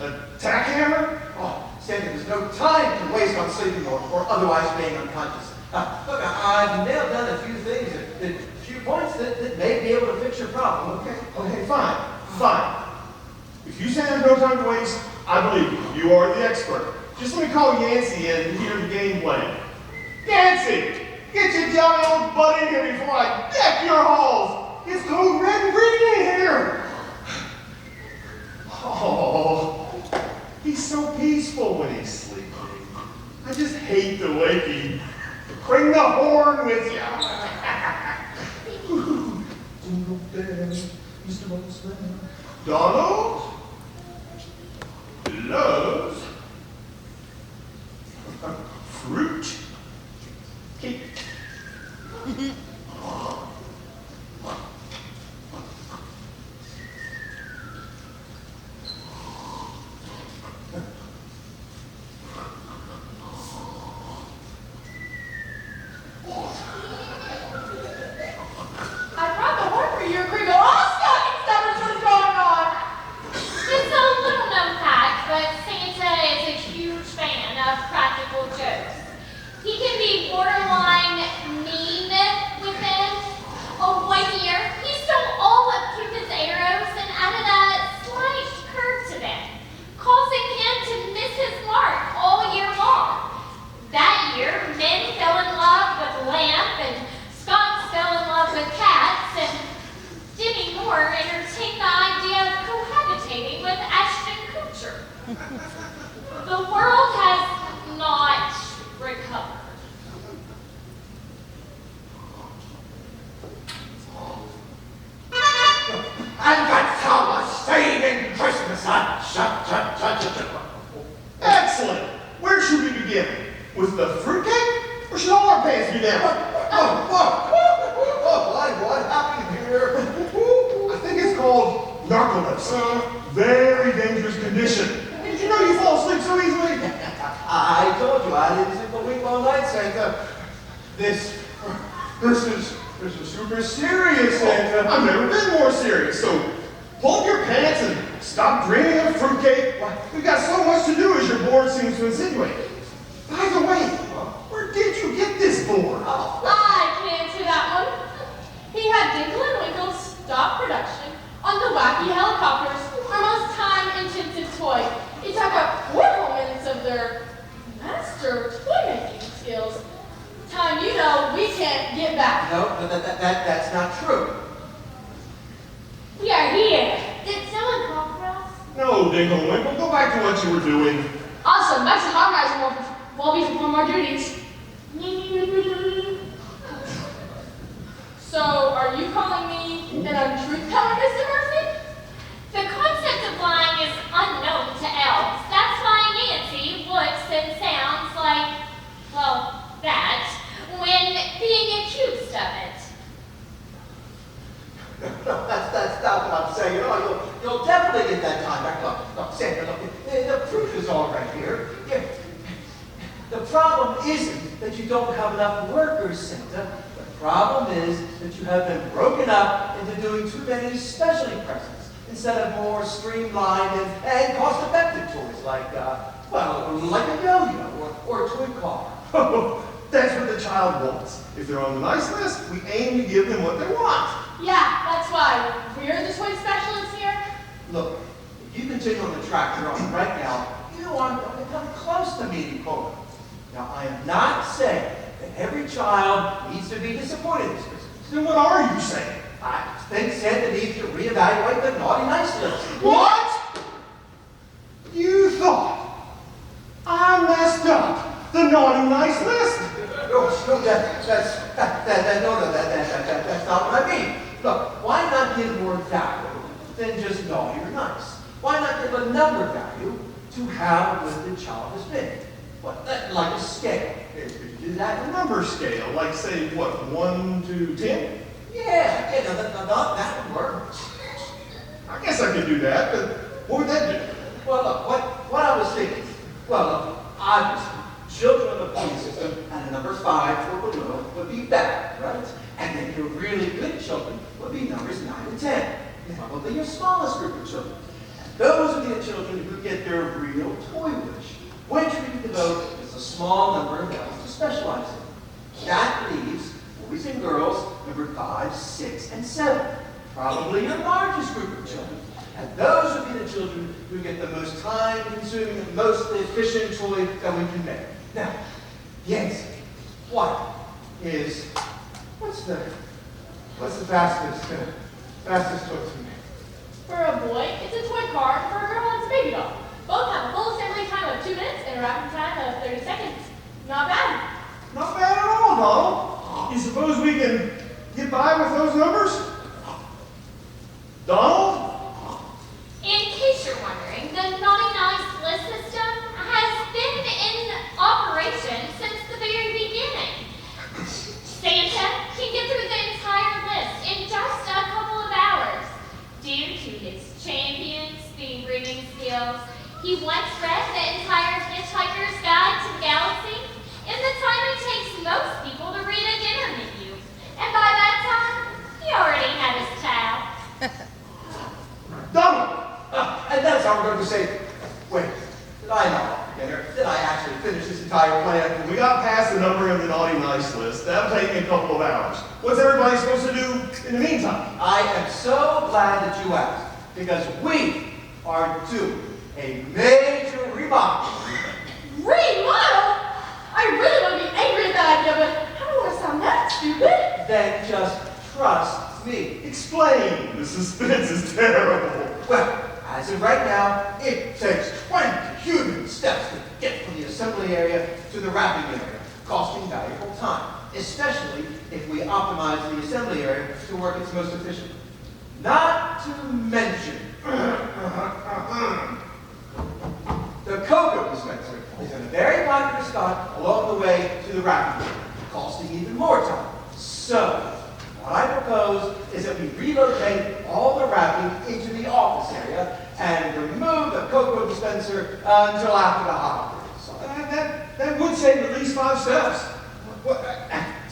G: A tack hammer?
I: Oh, Santa, there's no time to waste on sleeping or otherwise being unconscious. Look, I've nailed down a few things, a few points that may be able to fix your problem, okay?
G: Okay, fine. If you say there's no time to waste, I believe you. You are the expert. Just let me call Yancey in and hear the game plan. Yancey! Get your jolly old butt in here before I deck your halls! It's code red and green in here! Oh, he's so peaceful when he's sleeping. I just hate to wake him. Bring the horn with you. Mr. Roswell. Donald loves fruit cake.
H: I brought the horn for you, Kringle. Oh, Scott, that was what's going on.
A: It's a little known fact, but Santa is a huge fan of practical jokes. He can be borderline mean with them. Oh, one year, he stole all of Cupid's arrows and added a slight curve to them, causing him to miss his mark all year long. That year, men fell in love with lamp, and Scots fell in love with cats, and Demi Moore entertained the idea of cohabitating with Ashton Kutcher. The world has not recovered.
I: I've got so much saving Christmas.
G: Excellent. Where should we begin? With the fruitcake? Or should all our pants be down?
I: What happened here?
G: I think it's called narcolepsy. Very dangerous condition. Did you know you fall asleep so easily?
I: I told you I didn't sleep a week all night, Santa. This is super serious, Santa.
G: I've never been more serious. So pull up your pants and stop dreaming of fruitcake. We've got so much to do, as your board seems to insinuate. By the way, where did you get this board?
H: I can answer that one. He had Dinkle and Winkle stop production on the Wacky Helicopters, our most time-intensive toy. It took up 4 minutes of their master toy-making skills. Time you know we can't get back.
I: No, that's not true.
H: We are here.
D: Did someone call for us?
G: No, Dinkle and Winkle, go back to what you were doing.
H: Awesome. Back to hot guys while we perform our duties. So, are you calling me an untruth teller, Mr. Murphy?
A: The concept of lying is unknown to elves. That's why Nancy looks and sounds like, well, that, when being accused of it.
I: No, that's not what I'm saying. You'll definitely get that time back. Look, Santa, look, the proof is all right here. The problem isn't that you don't have enough workers, Santa. The problem is that you have them broken up into doing too many specialty presents instead of more streamlined and cost-effective toys like, like a yo-yo or a toy car.
G: That's what the child wants. If they're on the nice list, we aim to give them what they want.
H: Yeah, that's why. We're the toy specialists here.
I: Look, if you continue on the track you're on right now, you aren't going to come close to meeting quota. Now, I am not saying that every child needs to be disappointed this Christmas.
G: Then what are you saying?
I: I think Santa needs to reevaluate the naughty nice list.
G: What? You thought I messed up the naughty nice list?
I: No, that's
B: That's not what I mean. Look, why not give more value than just naughty or nice? Why not give a number value to how good the child has been? What, like a scale. Is that
G: A number scale, like say what, 1 to 10?
B: Yeah, that would work.
G: I guess I could do that, but what would that do?
B: Well, look, what I was thinking, look, obviously, children of the point system and the number 5 or below would be bad, right? And then your really good children would be numbers 9 and 10. Probably your smallest group of children. And those would be the children who get their real toy wish, which we could devote as a small number of elves to specialize in. That leaves boys and girls number 5, 6, and 7. Probably your largest group of children. And those would be the children who get the most time-consuming and most efficient toy that we can make. Now, yes, what's the fastest toy to make?
H: For a boy, it's a toy car. For a girl, it's a baby doll. Both have a full assembly time of 2 minutes and a wrapping time of 30 seconds. Not bad.
G: Not bad at all, Donald. You suppose we can get by with those numbers? Donald?
A: In case you're wondering, the Naughty Nice list system has been in operation since the very beginning. Santa can get through the entire list in just a couple of hours. Due to his champion speed-reading skills, he once read the entire Hitchhiker's Guide to the Galaxy in the time it takes most people to read a dinner menu. And by that time, he already had his child.
B: Donald! And that's how we're going to say, wait, did I not dinner? Did I actually finish this entire plan?
G: We got past the number of the naughty nice list. That'll take me a couple of hours. What's everybody supposed to do in the meantime?
B: I am so glad that you asked, because we are doing a major remodel.
H: Remodel? I really want to be angry at that idea, but I don't want to sound that stupid.
B: Then just trust me.
G: Explain. The suspense is terrible.
B: Well, as of right now, it takes 20 human steps to get from the assembly area to the wrapping area, costing valuable time, especially if we optimize the assembly area to work its most efficiently. Not to mention, the cocoa dispenser is in a very popular spot along the way to the wrapping area, costing even more time. So, what I propose is that we relocate all the wrapping into the office area and remove the cocoa dispenser until after the holidays. So
G: That would save at least 5 steps.
B: what,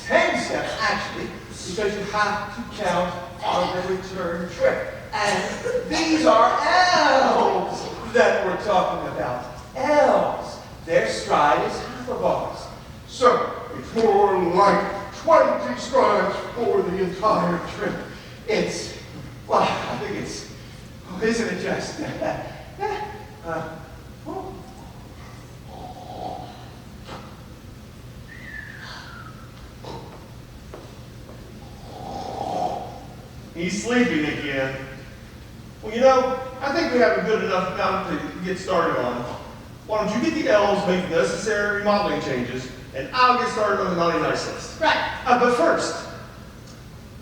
B: 10 steps, actually, because you have to count on the return trip. And these are elves that we're talking about. Elves. Their stride is half of ours.
G: So,
B: It's more like 20 strides for the entire trip. Well, I think isn't it just?
G: He's sleeping again. Well, I think we have a good enough amount to get started on. Why don't you get the elves, make the necessary remodeling changes, and I'll get started on the naughty nice list.
H: Right.
G: But first,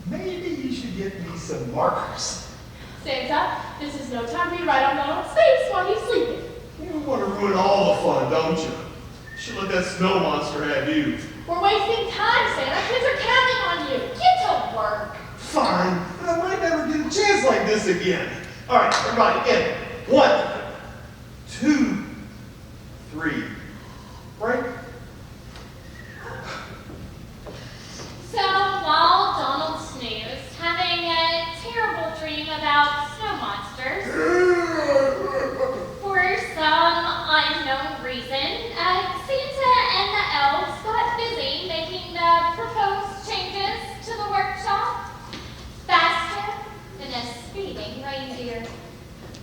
G: maybe you should get me some markers.
H: Santa, this is no time for you to write on Donald's face while he's sleeping.
G: You want to ruin all the fun, don't you? You should let that snow monster have you.
H: We're wasting time, Santa. Kids are counting on you.
A: Get to work.
G: Fine, but I might never get a chance like this again. All right, everybody, in. 1, 2, 3. Break.
A: So while Donald snoozed, having a terrible dream about snow monsters, for some unknown reason, Santa and the elves got busy making the proposed changes to the workshop faster than a speeding reindeer.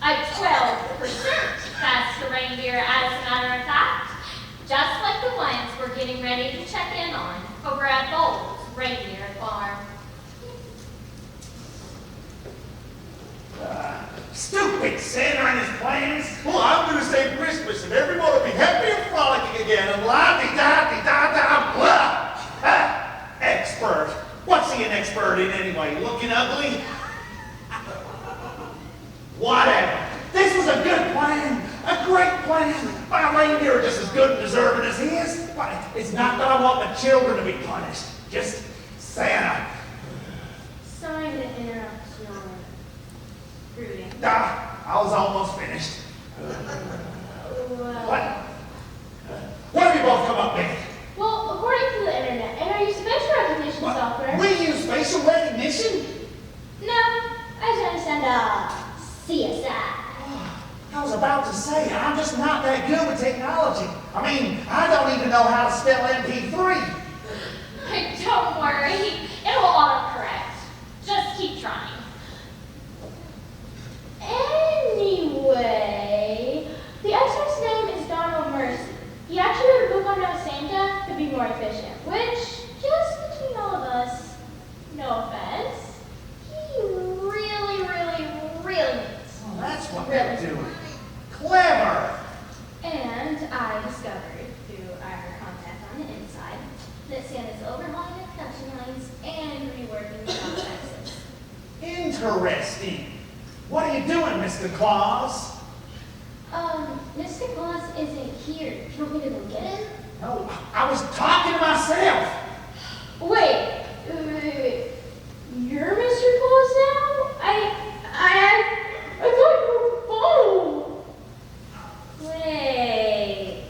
A: A 12% faster reindeer, as a matter of fact, just like the ones we're getting ready to check in on over at Bowles Reindeer Farm.
E: Stupid Santa and his plans.
I: Well, I'm going to say Christmas and everyone will be happy and frolicking again and
E: La-di-da-di-da-da, blah. Ha, expert. plan? My reindeer are just as good and deserving as his. But it's not that I want the children to be punished. Just Santa.
D: Sorry to interrupt your brooding.
E: I was almost finished.
D: Well,
E: What have you both come up with?
H: Well, according to the internet, and I use facial recognition software.
E: We use facial recognition?
D: no, I just understand CSI.
E: I was about to say, I'm just not that good with technology. I mean, I don't even know how to spell MP3.
A: Don't worry, it'll autocorrect. Just keep trying.
H: Anyway, the expert's name is Donald Mercy. He actually wrote a book on how Santa could be more efficient, which, just between all of us, no offense, he really needs.
E: Well, that's what they're doing. Clever.
D: And I discovered through our contact on the inside that Santa's overhauling the production lines and reworking the processes.
E: Interesting. What are you doing, Mr. Claus?
D: Mr. Claus isn't here. Do you want me to go get him?
E: No, I was talking to myself.
H: Wait. You're Mr. Claus now? I thought you were Bo.
D: Wait.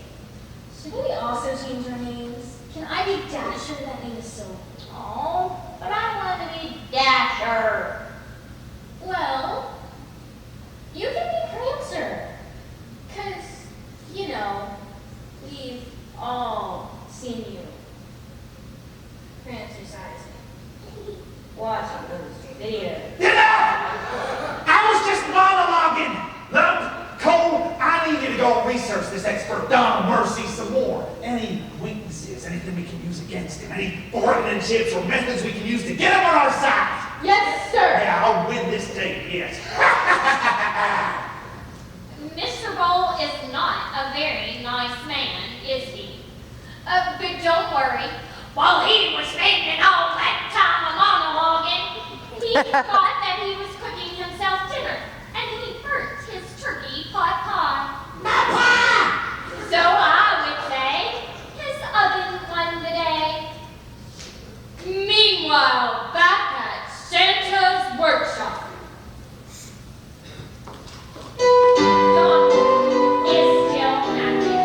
D: Should we also change our names? Can I be Dasher? That name is so tall. But I want to be Dasher. Well, you can be Prancer. Because, you know, we've all seen you Prancercising. Watching those videos.
E: I was just monologuing. Look, Cole, I need you to go and research this expert Donald Mercy some more. Any weaknesses, anything we can use against him, any bargaining chips or methods we can use to get him on our side.
H: Yes, sir.
E: Yeah, I'll win this date, yes.
A: Mr. Bowl is not a very nice man, is he? But don't worry. While he was spending all that time monologuing, he thought that he was cooking himself dinner, and he burnt his turkey pot pie. So I would say his oven won the day. Meanwhile, back at Santa's workshop, Donald is still active.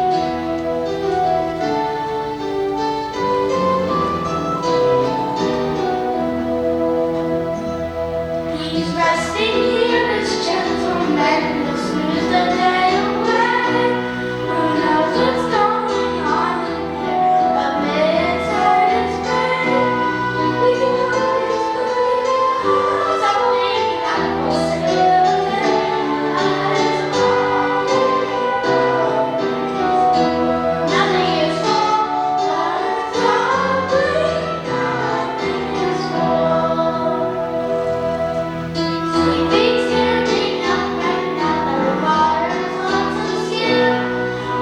C: He's resting here, this gentleman will snooze the day away. Who knows what's going on in here? But midnight is gray. We can hope he's putting something that will save the day. That is all. Nothing is wrong, but probably nothing is wrong. Sleeping, standing up right now, the requires lots of skill.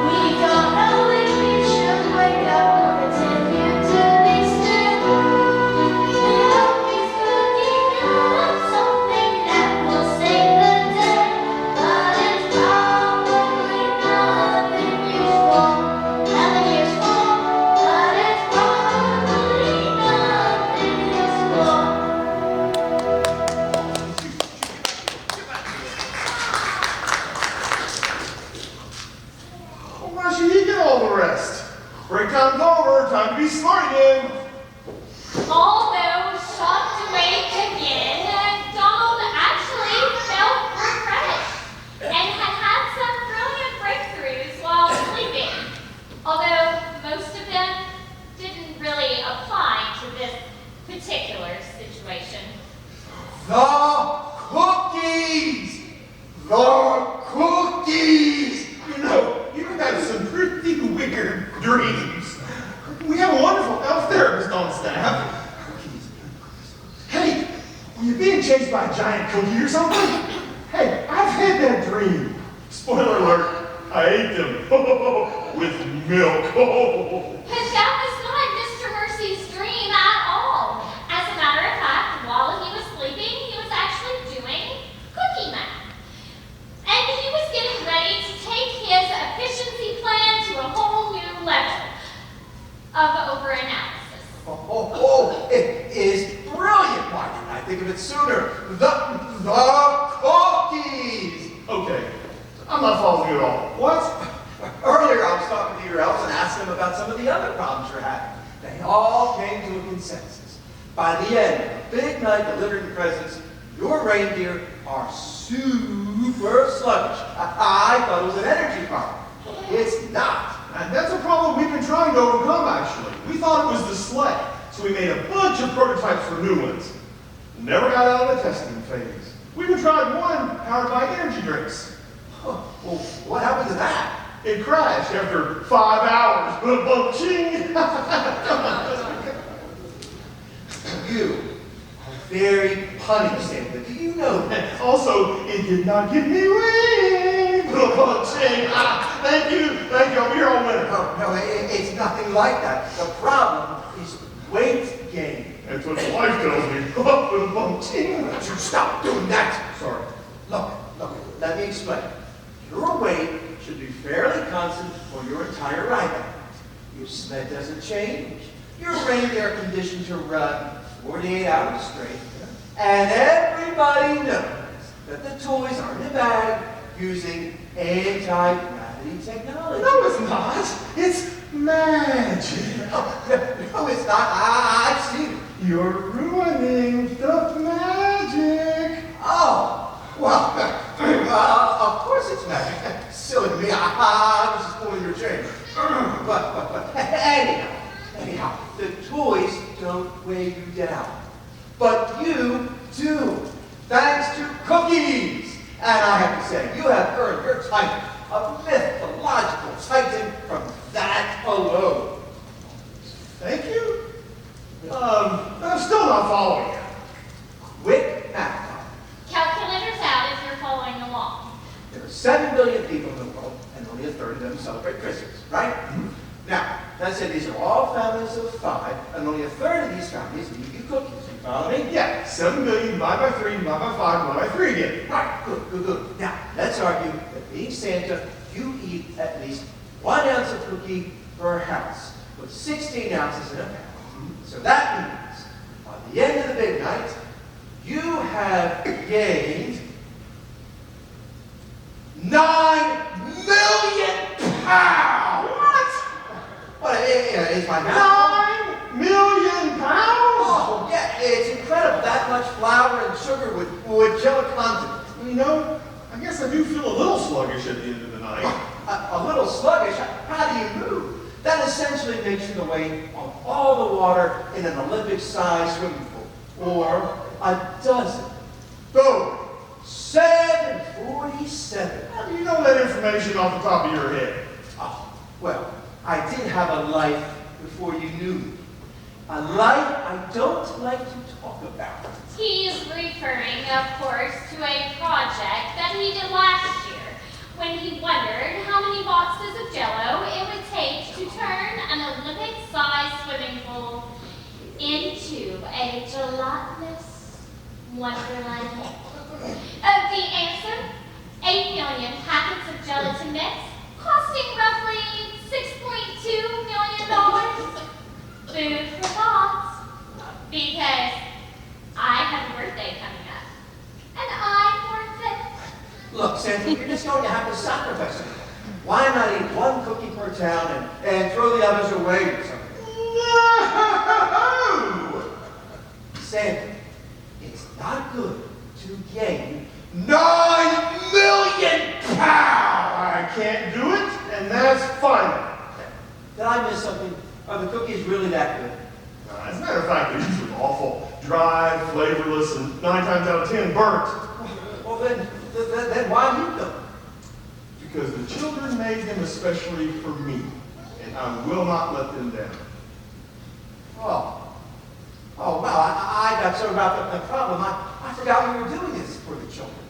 C: We don't know if we should wake up or continue to be still. We hope he's cooking up something that will save the day, but it's probably nothing useful. Nothing useful, but it's probably nothing useful.
G: Well, why should he get all the rest? Break time's over. Time to be smart again.
A: Although shocked awake again, Donald actually felt refreshed and had some brilliant breakthroughs while sleeping. Although most of them didn't really apply to this particular situation.
I: The cookies! The cookies!
G: You know, you've had some pretty weird dreams. We have a wonderful elf therapist on staff. Hey, were you being chased by a giant cookie or something? Hey, I've had that dream. Spoiler alert, I ate them with milk.
A: But that was not Mr. Mercy's dream at all. As a matter of fact, while he was sleeping, he was actually doing cookie math. And he was getting ready to take his efficient
I: it sooner. The cookies!
G: Okay, I'm not following you at all. What?
B: Earlier, I was talking to your elves and asked them about some of the other problems you're having. They all came to a consensus. By the end of the big night delivering presents, your reindeer are super sluggish. I thought it was an energy problem. It's not.
G: And that's a problem we've been trying to overcome, actually. We thought it was the sleigh, so we made a bunch of prototypes for new ones. Never got out of the testing phase. We even tried one powered by energy drinks.
B: Well, what happened to that?
G: It crashed after 5 hours. Ching!
B: You are very punny, Santa. Do you know that?
G: Also, it did not give me wings. Ching! Thank you. I'll be here all winter.
B: No, it's nothing like that. The problem is weight gain.
G: That's what the wife tells me. Ching!
B: Would you stop doing that?
G: Sorry.
B: Look, let me explain. Your weight should be fairly constant for your entire ride. Your sled doesn't change. Your reindeer are conditioned to run 48 hours straight. And everybody knows that the toys are in the bag using anti-gravity technology.
G: No, it's not. It's magic.
B: No, it's not. I've seen it.
G: You're ruining the magic.
B: Oh, well, of course it's magic. Silly me, I was just pulling your chain. But anyhow, the toys don't weigh you down. But you do, thanks to cookies. And I have to say, you have earned your title of mythological titan from that alone.
G: Thank you. I'm still not following you.
B: Quick math.
A: Calculators out if you're following along.
B: There are 7 billion people in the world, and only a third of them celebrate Christmas, right? Now, that said, these are all families of 5, and only a third of these families need you cookies. You follow me?
G: Yeah, 7 billion divided by 3, divided by 5, divided by 3 again.
B: Right, good. Now, let's argue that being Santa, you eat at least 1 ounce of cookie per house, with 16 ounces in a pound. So that means, by the end of the big night, you have gained 9 million pounds! What? Is my math?
G: 9 million pounds?
B: Oh, yeah, it's incredible. That much flour and sugar would kill a continent.
G: You know, I guess I do feel a little sluggish at the end of the night.
B: A little sluggish? How do you move? That essentially makes you the weight of all the water in an Olympic-sized swimming pool. Or a dozen. Boom! 747.
G: How do you know that information off the top of your head?
B: Oh, well, I did have a life before you knew me. A life I don't like to talk about.
A: He's referring, of course, to a project that he did last year when he wondered how many boxes of Jell-O it would take to turn an Olympic-sized swimming pool into a gelatinous wonderland. The answer, 8 million packets of gelatin mix, costing roughly $6.2 million. Food for thought, because I have a birthday coming up, and I'm worth it.
B: Look, Santa, you're just going to have to sacrifice it. Why not eat 1 cookie per town and throw the others away or something?
G: No!
B: Santa, it's not good to gain 9 million pounds!
G: I can't do it, and that's fine.
B: Did I miss something? Are the cookies really that good?
G: As a matter of fact, they're usually awful. Dry, flavorless, and 9 times out of 10 burnt.
B: Well, then why eat them?
G: Because the children made them especially for me, and I will not let them down.
B: Oh, well, I got so wrapped up in the problem, I forgot we were doing this for the children.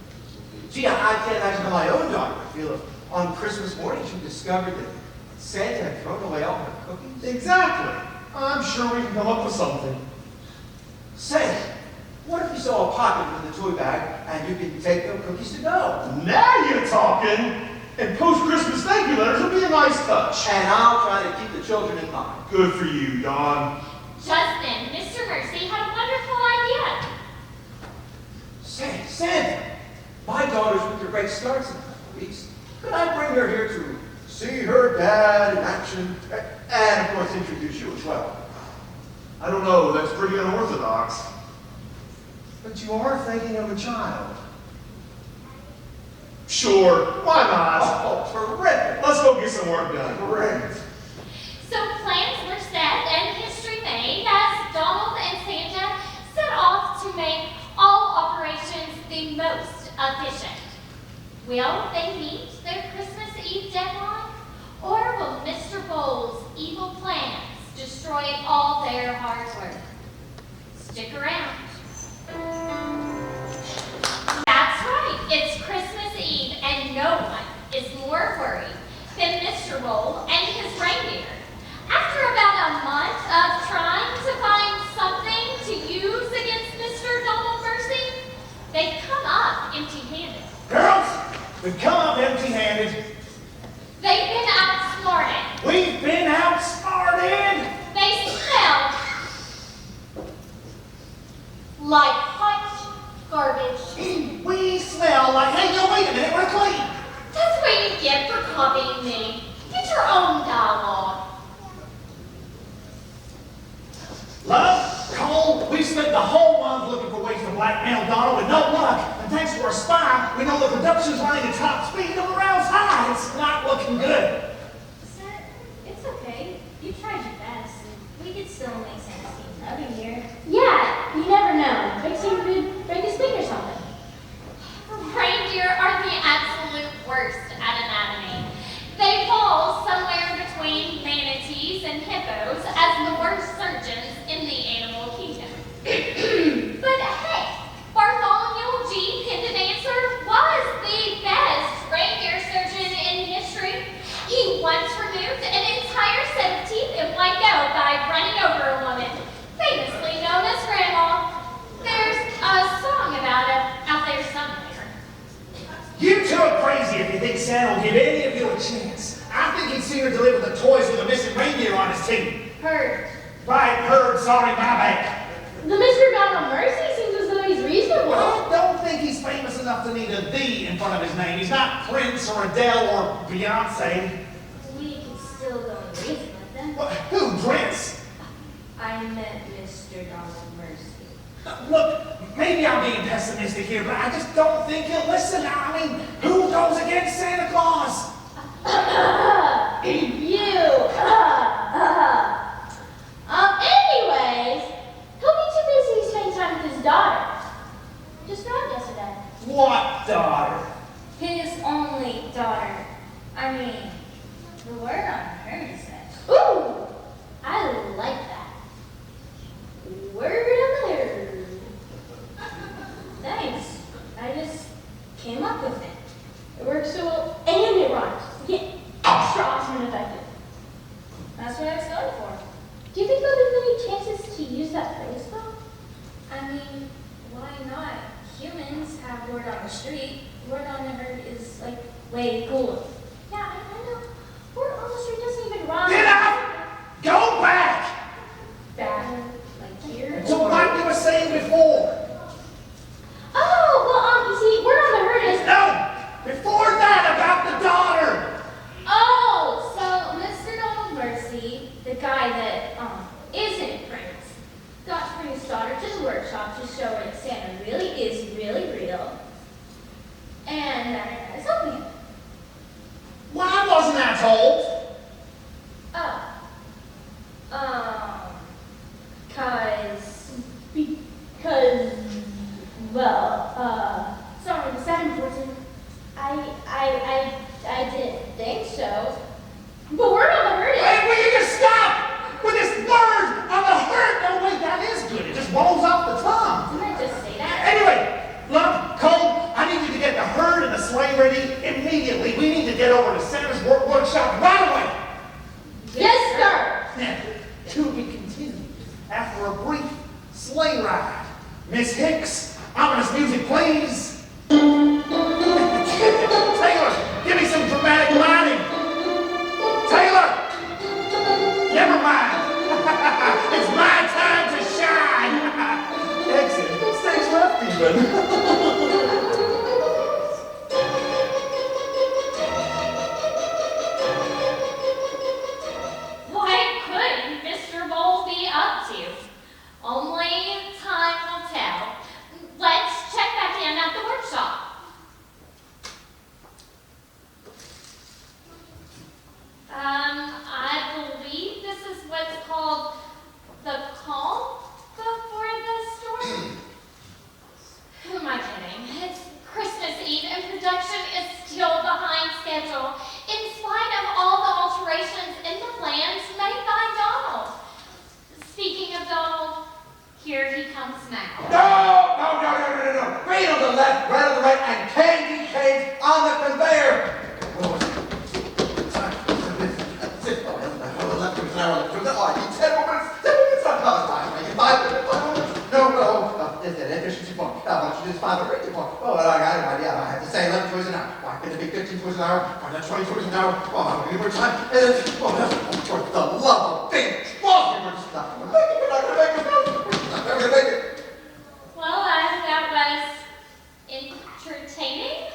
B: Gee, I can't imagine how my own daughter would feel if on Christmas morning she discovered that Santa had thrown away all her cookies.
G: Exactly. I'm sure we can come up with something.
B: Say, what if you saw a pocket in the toy bag and you could take the cookies to go?
G: Now you're talking! And post-Christmas thank you letters will be a nice touch.
B: And I'll try to keep the children in mind.
G: Good for you, Don.
A: Just then, Mr. Mercy had a wonderful idea.
B: Say, Santa, my daughter's with her great starts in a couple of weeks. Could I bring her here to see her dad in action? And, of course, introduce you as well.
G: I don't know, that's pretty unorthodox.
B: But you are thinking of a child.
G: Sure, why not?
B: Oh, terrific.
G: Let's go get some work done.
B: Great.
A: So plans were set and history made as Donald and Santa set off to make all operations the most efficient. Will they meet their Christmas Eve deadline? Or will Mr. Bowles' evil plans destroy all their hard work? Stick around. That's right, it's Christmas Eve and no one is more worried than Mr. Bowl and his reindeer. After about a month of trying to find something to use against Mr. Donald Mercy, they come up empty-handed.
E: Girls, we've come up empty-handed.
A: They've been outsmarted.
E: We've been outsmarted.
A: They smell like hot garbage.
E: We smell like, hey, no, wait a minute, we're clean.
A: That's what you get for copying me. Get your own dialogue.
E: Love, Cole, we spent the whole month looking for ways to blackmail Donald with no luck. And thanks to our spy, we know the production's running at top speed and morale's high. It's not looking good.
D: Sir, it's okay. You tried your best. We could still make sense every year. Yeah, you never know. Fixing could break his finger or something.
A: Reindeer are the absolute worst at anatomy. They fall somewhere between manatees and hippos as the worst surgeons in the animal kingdom. But hey, Bartholomew G. Pendenancer was the best reindeer surgeon in history. He once removed an entire set of teeth in one go by running over a woman, famously known as Grandma. There's a song about it out there somewhere.
E: You two are crazy if you think Santa will give any of you a chance. I think he'd sooner deliver the toys with a missing reindeer on his team.
D: Heard.
E: Right, heard, sorry, my bad.
H: The Mr. Donald Mercy seems as though he's reasonable.
E: I don't think he's famous enough to need a "the" in front of his name. He's not Prince or Adele or Beyonce.
D: We could still go and reason with them.
E: What, who, Prince?
D: I meant Mr. Donald Mercy.
E: Look, maybe I'm being pessimistic here, but I just don't think he'll listen. I mean, who goes against Santa Claus?
H: Anyways, he'll be too busy spending time with his daughter. Just arrived yesterday.
E: What daughter?
D: His only daughter. I mean, the word on her said.
H: Ooh, I like that. Word on the herd.
D: Thanks. I just came up with it.
H: It works so well, and it rhymes. Yeah, extra awesome and effective.
D: That's what I was going for.
H: Do you think there'll be many chances to use that phrase, though?
D: I mean, why not? Humans have word on the street. Word on the herd is like way cooler.
H: Yeah, I know. Word on the street doesn't even rhyme.
E: Get out! Go back!
H: Bad. Like here.
E: To what you were saying before.
H: Oh, well, you see, word on the herd is.
E: No! Before that, about the daughter!
D: Oh, so Mr. Donald Mercy, the guy that isn't Prince, got to bring his daughter to the workshop to show her that Santa really is really real, and that her dad is helping him.
E: Why wasn't I told?
H: Sorry, the second person. I didn't think so. But word on the herd is.
E: Hey, will you just stop with this word on the hurt? No, wait, that is good. It just rolls off the tongue.
D: Didn't I just say that?
E: Anyway, Love, Cole, I need you to get the herd and the sleigh ready immediately. We need to get over to Santa's workshop right away.
H: Yes, sir.
E: Now, to be continued after a brief sleigh ride. Miss Hicks, ominous music, please. Taylor, give me some dramatic lighting. Taylor, never mind. It's my time to shine.
G: Exit. Stage left even.
I: Father Ricky boy. Oh, I got an idea. I have to say 11 toys an hour. Why can it be 15 toys an hour? Why not 20 toys an hour? Oh, how many more time? And then, for the love of being 12, we're just not going to make it. We're not going to make it. We're not going to make it.
A: Well, that was entertaining.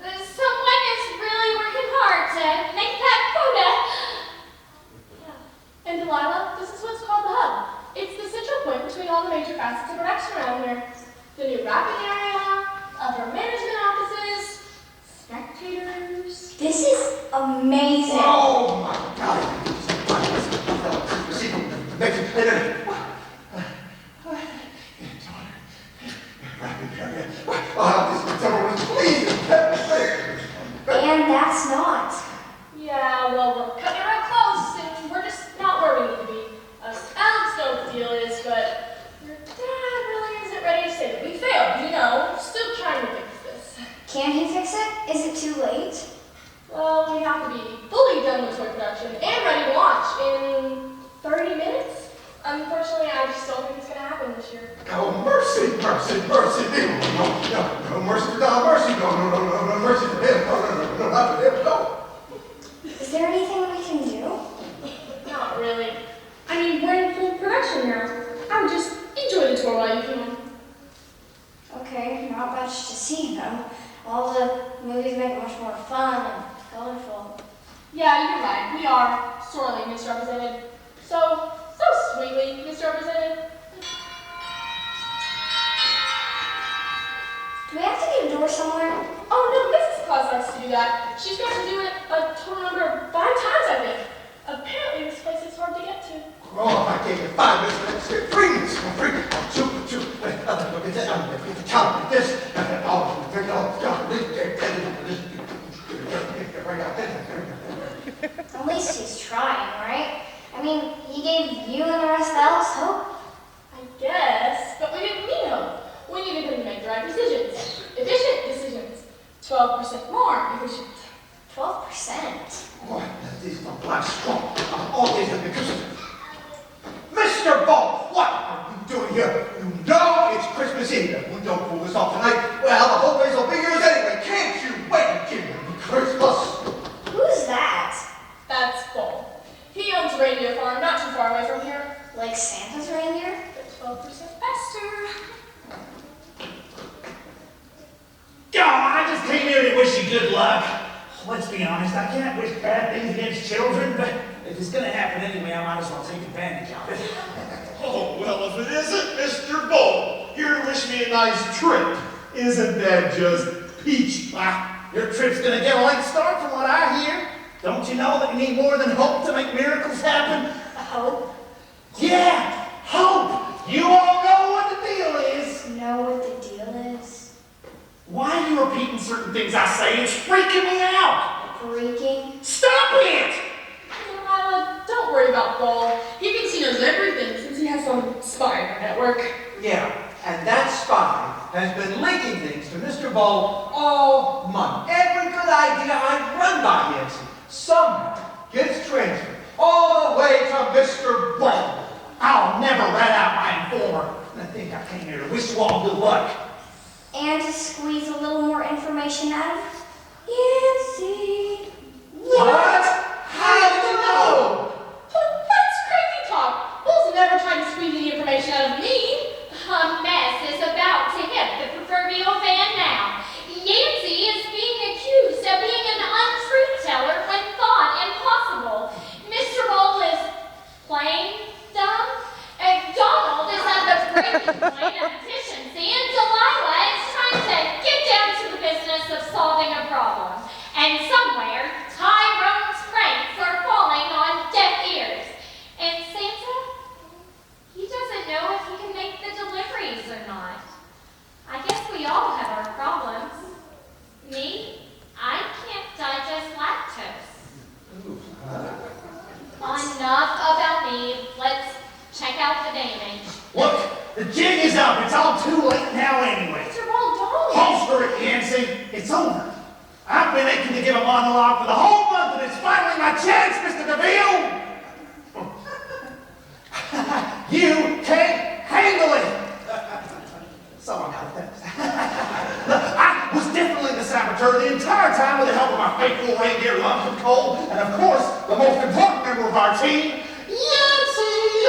A: Someone is really working hard to make that quota.
H: And Delilah, this is what's called the hub. It's the central point between all the major facets of production around here. The new wrapping area, upper management offices, spectators.
C: This is amazing.
I: Oh, my God.
C: And that's not.
H: Yeah, well, we're cutting it real close, and we're just not where we need to be. Alex knows what the deal is, but your dad really isn't ready to say that we failed, you know. Still trying to fix this.
C: Can he fix it? Is it too late?
H: Well, we have to be fully done with toy production and ready to launch in 30 minutes. Unfortunately, I just don't think it's going to happen this year.
G: Oh, mercy, mercy, mercy. No, mercy for God, mercy. No, mercy for him. No, not for him, no.
C: Is there anything we can do?
H: Not really. I mean, we're in full production now. I would just enjoy the tour while you can.
C: Okay, not much to see though. All the movies make it much more fun and colorful.
H: Yeah, you're right. We are sorely misrepresented. So sweetly misrepresented.
C: Do we have to get a door somewhere?
H: Oh no, Mrs. Claus likes to do that. She's got to do it a total number of 5 times, I think. Apparently this place is hard to get to.
I: Oh, I gave you 5 minutes. Let's get 3 minutes. 3. Oh, 2. Look at that. I'm going to get the top like this.
C: At least he's trying, right? I mean, he gave you and the rest of Alice hope.
H: I guess, but we didn't need hope. We needed him to make the right decisions. Efficient decisions. 12% more efficient.
C: 12%.
I: Boy, these are black strong. All these are because of Mr. Ball, what are you doing here? You know it's Christmas Eve. If we don't pull this off tonight, well, the whole place will be yours anyway. Can't you wait until Christmas?
C: Who's that?
H: That's Bull. He owns a reindeer farm not too far away from here.
C: Like Santa's reindeer?
H: But 12% faster.
E: Oh, I just came here to wish you good luck. Let's be honest, I can't wish bad things against children, but if it's gonna happen anyway, I might as well take advantage of it.
G: Oh, well, if it isn't Mr. Bull, here to wish me a nice trip. Isn't that just peachy?
E: Well, your trip's gonna get a late start from what I hear. Don't you know that you need more than hope to make miracles happen?
C: Hope?
E: Yeah, hope! You all know what the deal is.
C: Know what the deal is?
E: Why are you repeating certain things I say? It's freaking me out!
C: Freaking?
E: Stop it!
H: Delilah, don't worry about Bull. He thinks he knows everything since he has some spy in our network.
B: Yeah, and that spy has been linking things to Mr. Ball all month. Every good idea I've run by him somehow gets transferred all the way to Mr. Ball.
E: I'll never rat out my informer. I think I came here to wish you all good luck.
C: And to squeeze a little more information out of Yancy.
B: What? How did you know?
H: But that's crazy talk. Bull's never tried to squeeze any information out of me.
A: A mess is about to hit the proverbial fan now. Yancy is being accused of being an untruth teller when thought impossible. Mr. Bull is playing dumb. Donald is at the breaking point of efficiency, and Delilah is trying to get down to the business of solving a problem. And somewhere, Tyrone's pranks are falling on deaf ears. And Santa, he doesn't know if he can make the deliveries or not. I guess we all have our problems. Me, I can't digest lactose. Enough about me. Let's check out the damage.
E: Look, the jig is up. It's all too late now anyway.
H: Mr. Bull, don't.
E: Holster it, Yancy. It's over. I've been aching to give a monologue for the whole month, and it's finally my chance, Mr. DeVille. You can't handle it. Someone got it. our team. Yancy!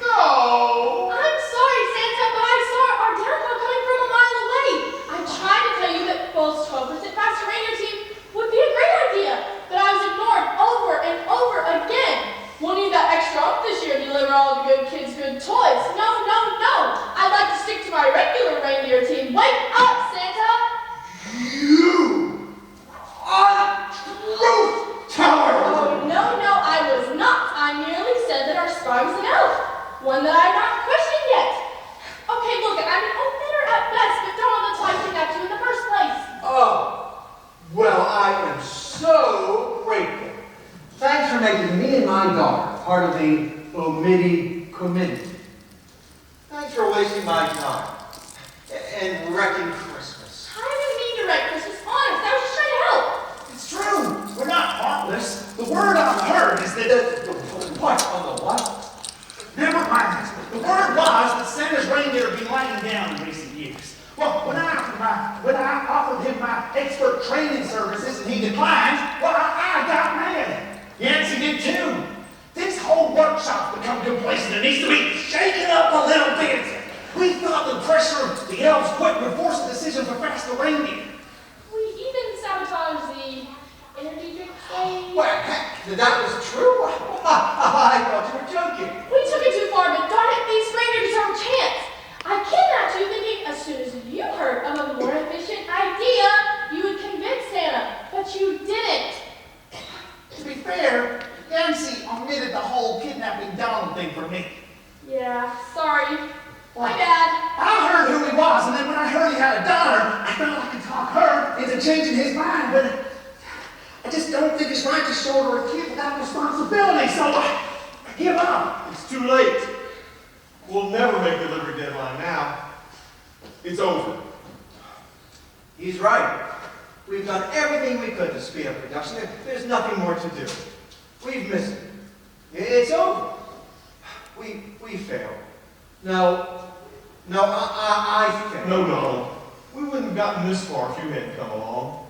E: No!
H: I'm sorry, Santa, but I saw our Theatrical coming from a mile away. I tried to tell you that Bill's 12% faster reindeer team would be a great idea, but I was ignored over and over again. Won't need that extra up this year to deliver all the good kids good toys. No, no, no. I'd like to stick to my regular reindeer team. Wake up, Santa!
E: You untruth teller!
H: Oh, no, no, I was not. I merely said that our spy was an elf. One that I've not questioned yet. Okay, look, I'm an old bitter at best, but don't know that's why I kidnapped you in the first place.
I: Oh, well, I am so grateful. Thanks for making me and my daughter part of the Omitty Committee. Thanks for wasting my time and wrecking Christmas.
H: I didn't mean to wreck Christmas. Honest, I was just trying to help.
E: It's true. We're not heartless. The word on the herd is that
I: What? On the what?
E: Never mind. The word was that Santa's reindeer have been lying down in recent years. Well, when I offered him my expert training services and he declined, well, I got mad. Yancy did too. This whole workshop's become complacent. It needs to be shaken up a little bit. We thought the pressure of the elves quit would force a decision for faster reindeer.
H: We even sabotaged the energy drink thing.
I: Well, heck, that was true. I thought you were joking.
H: We took it too far, but darn it, these reindeer deserve a chance. I kidnapped you thinking as soon as you heard of a more efficient idea, you would convince Santa, but you didn't.
E: To be fair, Yancy omitted the whole kidnapping Donald thing for me.
H: Yeah, sorry. My bad.
E: I heard who he was, and then when I heard he had a daughter, I thought I could talk her into changing his mind, but I just don't think it's right to shoulder a kid without responsibility, so I give up.
G: It's too late. We'll never make the delivery deadline now. It's over.
I: He's right. We've done everything we could to speed up production. There's nothing more to do. We've missed it. It's over. We failed. No, I failed.
G: No. We wouldn't have gotten this far if you hadn't come along.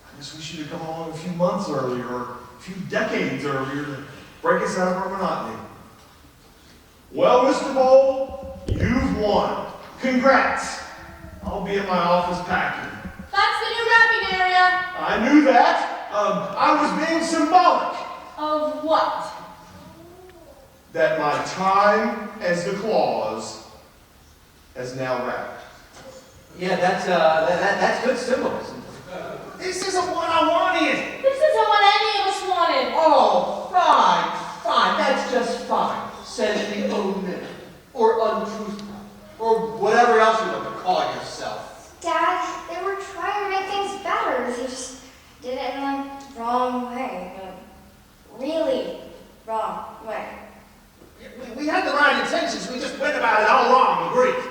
G: I guess we should have come along a few months earlier or a few decades earlier to break us out of our monotony. Well, Mr. Bowl, you've won. Congrats. I'll be at my office packing.
H: That's the new wrapping area.
G: I knew that. I was being symbolic.
H: Of what?
G: That my time as the Claus has now wrapped.
I: Yeah, that's good symbolism.
E: This isn't what I wanted.
H: This isn't what any of us wanted.
I: Oh, fine. That's just fine. Said the omitted, or untruthful, or whatever else you want to call yourself.
C: Dad, they were trying to make things better. They just did it in the wrong way. The really wrong way.
E: We had the right intentions, we just went about it all wrong, agreed.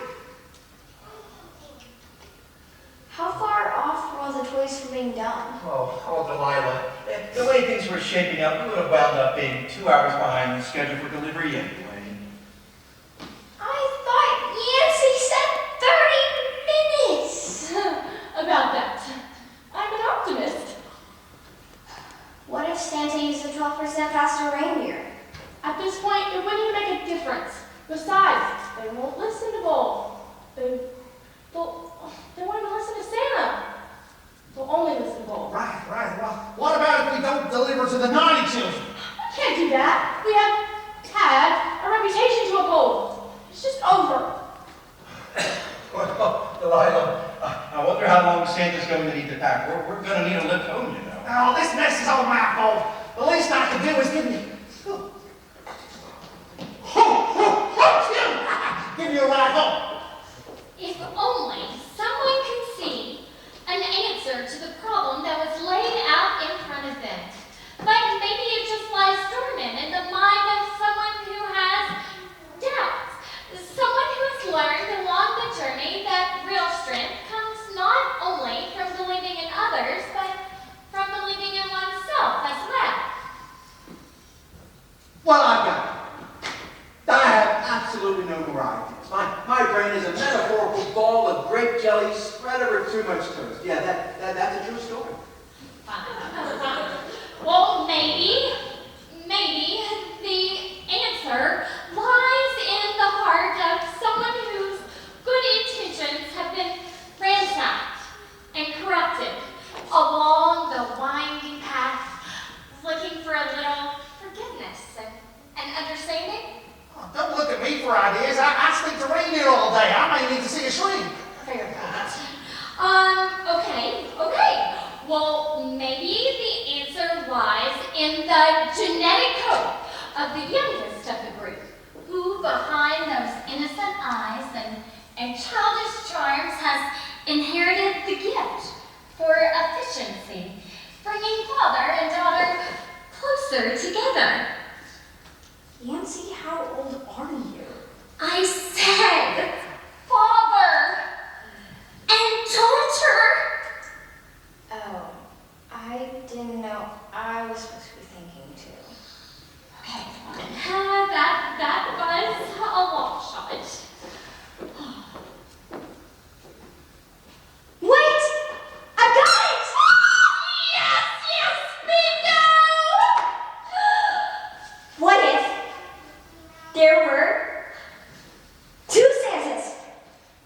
C: How far off were all the toys from being done?
J: Oh, Delilah. The way things were shaping up, we would have wound up being 2 hours behind the schedule for delivery anyway.
C: I thought Yancy said 30 minutes.
H: About that. I'm an optimist.
C: What if Santa used a 12% faster reindeer?
H: At this point, it wouldn't even make a difference. Besides, they won't listen to Bull. They won't even listen to Santa. They'll only listen to Bull.
E: Right. Well, what about if we don't deliver to the naughty children?
H: We can't do that. We have had a reputation to uphold. It's just over.
J: Well, Delilah, I wonder how long Santa's going to need to pack. We're going to need a lift home, you know.
E: Oh, this mess is all my fault. The least I can do is give you... Give you a ride home.
A: If only someone could see an answer to the problem that was laid out in front of them. But maybe it just lies dormant in the mind of someone who has doubts. Someone who has learned along the journey that real strength comes not only from believing in others, but from believing in oneself as well.
I: Well, I've got it. I have absolutely no more ideas. My brain is a metaphorical ball of grape jelly spread over too much toast. Yeah, that's a true story.
A: Well, maybe understanding?
E: Oh, don't look at me for ideas. I speak to reindeer all day. I may need to see a shrink.
A: Okay. Well, maybe the answer lies in the genetic code of the youngest of the group, who behind those innocent eyes and childish charms has inherited the gift for efficiency, bringing father and daughter closer together.
C: Nancy, how old are you?
A: I said father and daughter.
C: Oh, I didn't know I was supposed to be thinking too.
A: Okay, that was a long shot.
C: Wait! I got it!
A: Yes, bingo!
C: What if there were two Santas?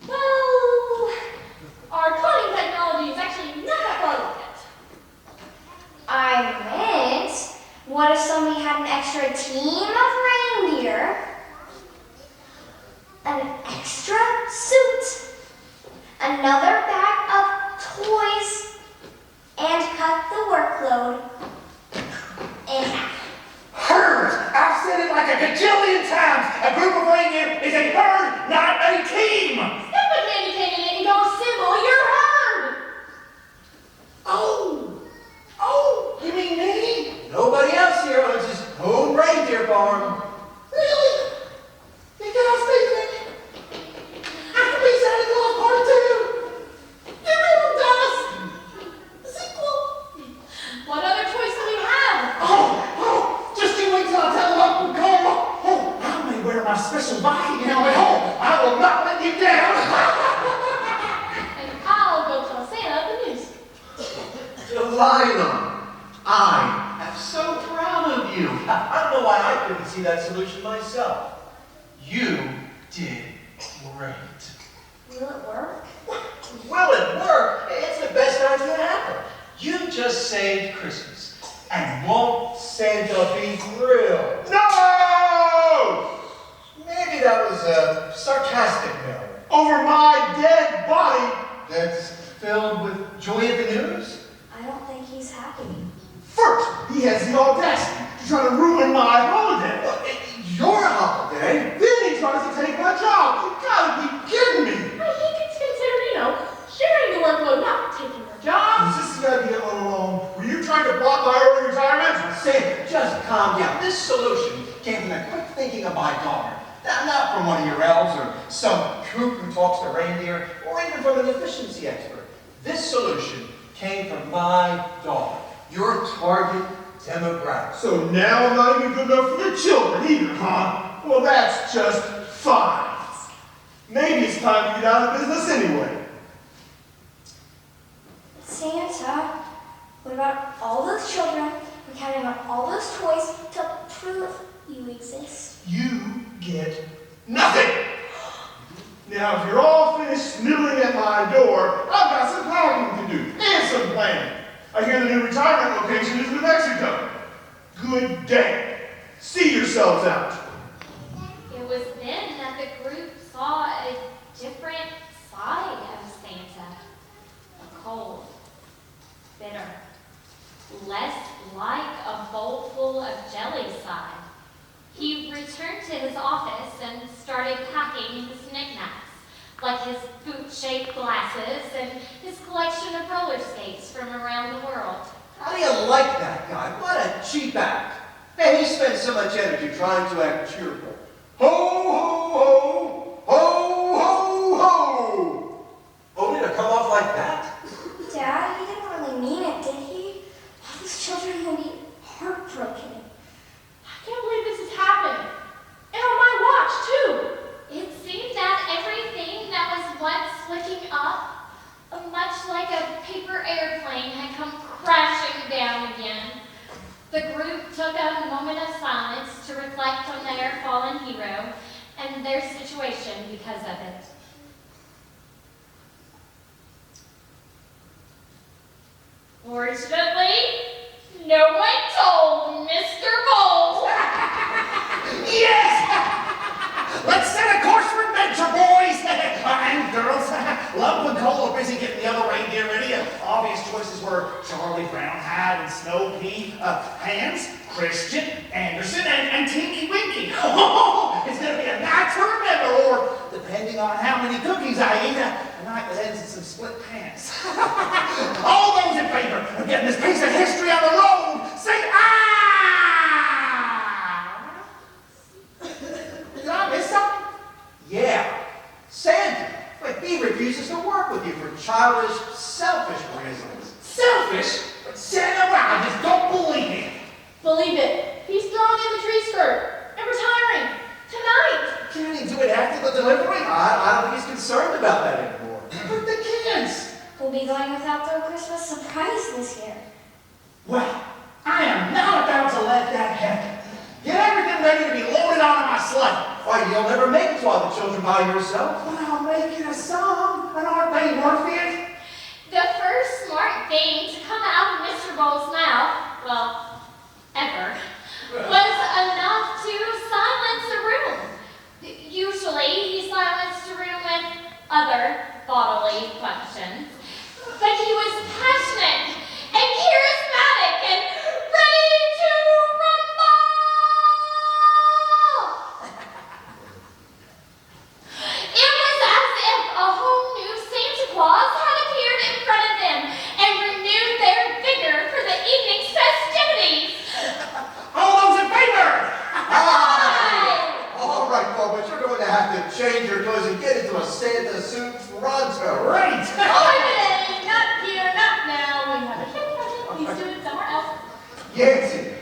H: Well, our cloning technology is actually not that far along yet.
C: I meant, what if somebody had an extra team of reindeer, an extra suit, another bag of toys, and cut the workload in half?
E: Herd! I've said it like a gajillion times. A group of reindeer is a herd, not a team.
H: Step a candy cane in it and go assemble your herd.
E: Oh, you mean me?
I: Nobody else here owns his own reindeer farm.
E: Really? You guys think that I can be Santa Claus Part 2? Get rid of Dust! The sequel?
H: What other choice do we have?
E: Just you wait till I tell them up and call. I may wear my special Viking helmet home. I will not let you down.
H: And I'll go tell Santa the news.
I: Delilah, I am so proud of you. I don't know why I couldn't see that solution myself. You did great.
C: Will it work?
I: Will it work? It's the best idea ever. You just saved Christmas. And won't Santa be thrilled?
G: No!
I: Maybe that was a sarcastic note.
G: Over my dead body.
I: That's filled with joy at the news?
C: I don't think he's happy.
G: First, he has the audacity to try to ruin my holiday.
I: Your holiday?
G: Then he tries to take my job. You gotta be kidding me.
H: I think it's considered, sharing the workload, not taking your job.
G: Was this the idea all along? Were you trying to block my early retirement?
I: Santa, just calm down. This solution came from the quick thinking of my daughter. Not from one of your elves or some kook who talks to reindeer or even from an efficiency expert. This solution came from my daughter, your target demographic.
G: So now I'm not even good enough for your children either, huh? Well, that's just fine. Maybe it's time to get out of business anyway.
C: Santa, what about all those children and counting on all those toys to prove you exist?
G: You get nothing. Now, if you're all finished sniveling at my door, I've got some packing to do and some planning. I hear the new retirement location is New Mexico. Good day. See yourselves out.
A: It was then that the group saw a different side of Santa. A cold, bitter, less like a bowl full of jelly side. He returned to his office and started packing his knickknacks, like his boot-shaped glasses and his collection of roller skates from around the world.
I: How do you like that guy? What a cheap act. Hey, he spends so much energy trying to act cheerful. Ho, ho, ho! Ho, ho, ho! Only to come off like that?
C: Dad, he didn't really mean it, did he? All those children will be heartbroken.
H: I can't believe this is happening. And on my watch, too.
A: It seemed that everything that was once looking up, much like a paper airplane, had come crashing down again. The group took a moment of silence to reflect on their fallen hero and their situation because of it. Fortunately, no one told Mr. Bowl.
E: Hans, Christian, Anderson, and Tinky Winky. It's going to be a night to remember, or depending on how many cookies I eat, a night that ends in some split pants. All those in favor of getting this piece of history on the road, say aye! Did I miss something?
I: Yeah, Santa. But he refuses to work with you for childish, selfish reasons.
E: Selfish? Santa, I just don't believe it.
H: Believe it. He's throwing in the tree skirt and retiring tonight.
E: Can't he do it after the delivery?
I: I don't think he's concerned about that anymore.
E: But the kids.
C: We'll be going without their Christmas surprise this year.
E: Well, I am not about to let that happen. Get everything ready to be loaded onto my sleigh.
I: Why, you'll never make it to all the children by yourself.
E: But I'll make it a song, and aren't they worth it?
A: The first smart thing to come out of Mr. Bowles' mouth, well, ever, was enough to silence a room. Usually, he silenced a room with other bodily questions, but he was passionate and charismatic and ready to rumble. It was as if a whole new Santa Claus had appeared in front of them and renewed their vigor for the evening's festivities.
E: All those in favor?
I: All right, Paul, but you're going to have to change your clothes and get into a Santa suit pronto.
E: Great.
H: Holiday, not here, not now. We have a check. Please do it somewhere else.
I: Yancy,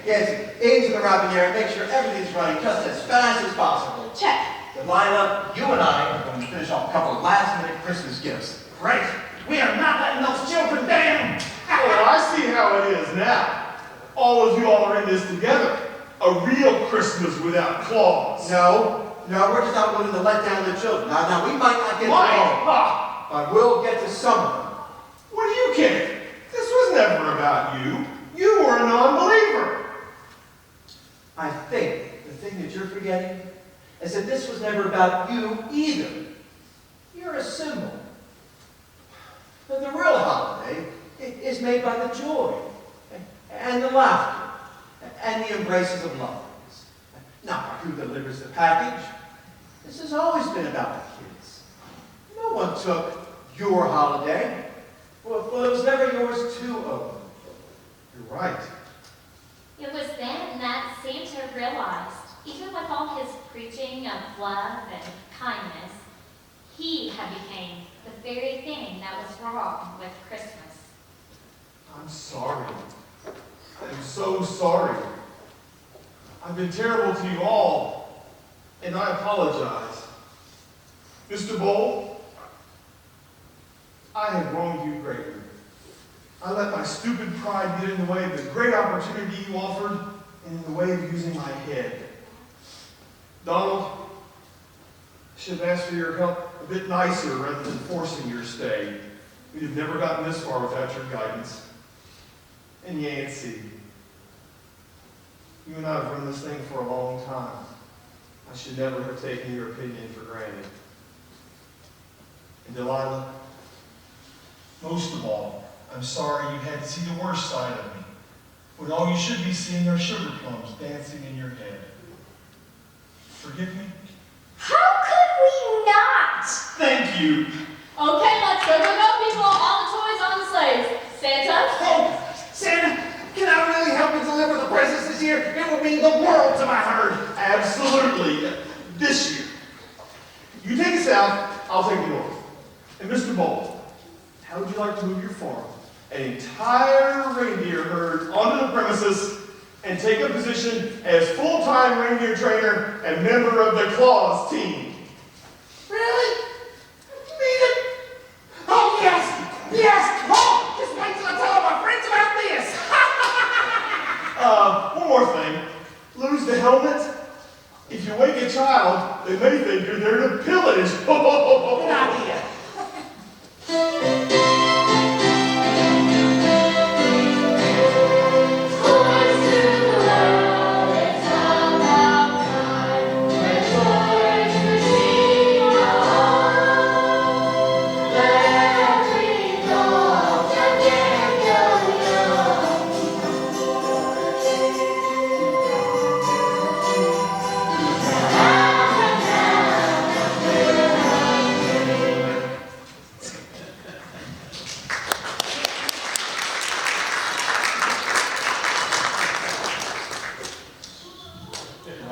I: into the rapiniere and make sure everything's running just as fast as possible.
H: Check.
I: The lineup, you and I are going to finish off a couple of last-minute Christmas gifts.
E: Great. We are not letting those children down.
G: Oh, I see how it is now. All of you all are in this together. A real Christmas without Claus.
I: No, we're just not willing to let down the children. Now, we might not get to
G: Why?
I: all, but we'll get to some of them.
G: What do you care? This was never about you. You were a non-believer.
I: I think the thing that you're forgetting is that this was never about you either. You're a symbol. But the real holiday is made by the joy and the laughter and the embraces of loved ones. Not by who delivers the package. This has always been about the kids. No one took your holiday. Well, it was never yours too, Owen.
G: You're right.
A: It was then that Santa realized, even with all his preaching of love and kindness, he had become the very thing that was wrong with Christmas.
G: I'm sorry. I'm so sorry. I've been terrible to you all, and I apologize. Mr. Bowl, I have wronged you greatly. I let my stupid pride get in the way of the great opportunity you offered and in the way of using my head. Donald, I should have asked for your help a bit nicer rather than forcing your stay. We'd have never gotten this far without your guidance. And Yancy, you and I have run this thing for a long time. I should never have taken your opinion for granted. And Delilah, most of all, I'm sorry you had to see the worst side of me, when all you should be seeing are sugar plums dancing in your head. Forgive me?
C: How could we not?
G: Thank you.
H: Okay, let's go, people. All the toys on the sleighs. Santa?
E: Oh, Santa, can I really help you deliver the presents this year? It would mean the world to my herd.
G: Absolutely. This year. You take it south, I'll take it north. And Mr. Bowl, how would you like to move your farm? An entire reindeer herd onto the premises and take a position as full-time reindeer trainer and member of the Claus team.
E: Really? You mean it? Oh, yes! Yes! Oh, just wait till I tell all my friends about this!
G: One more thing. Lose the helmet. If you wake a child, they may think you're there to pillage.
E: Good idea.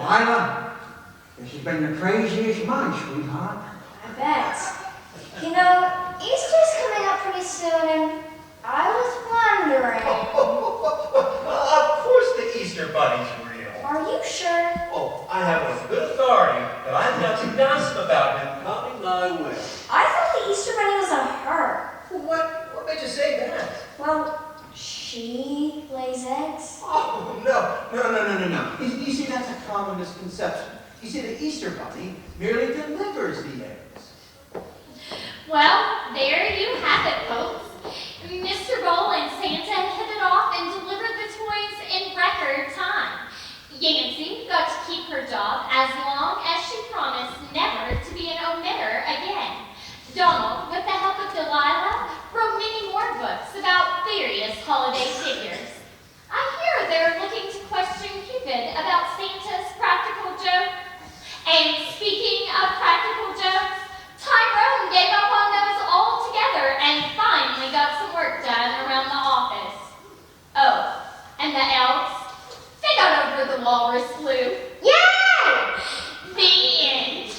K: Lila, this has been the craziest month, sweetheart.
C: I bet. You know, Easter's coming up pretty soon, and I was wondering.
J: Of course the Easter Bunny's real.
C: Are you sure?
J: Oh, I have a good authority that I've got some gossip about him coming my way.
C: I thought the Easter Bunny was a her.
J: Well, what made you say that?
C: Well, she lays eggs.
B: Oh, no. You see, that's a common misconception. You see, the Easter Bunny merely delivers the eggs.
A: Well, there you have it, folks. Mr. Bull and Santa hit it off and delivered the toys in record time. Yancy got to keep her job as long as she promised never to be an omitter again. Donald, with the help of Delilah, wrote many more books about various holiday figures. I hear they're looking to question Cupid about Santa's practical joke. And speaking of practical jokes, Tyrone gave up on those altogether and finally got some work done around the office. Oh, and the elves? They got over the walrus flu.
C: Yay!
A: The end.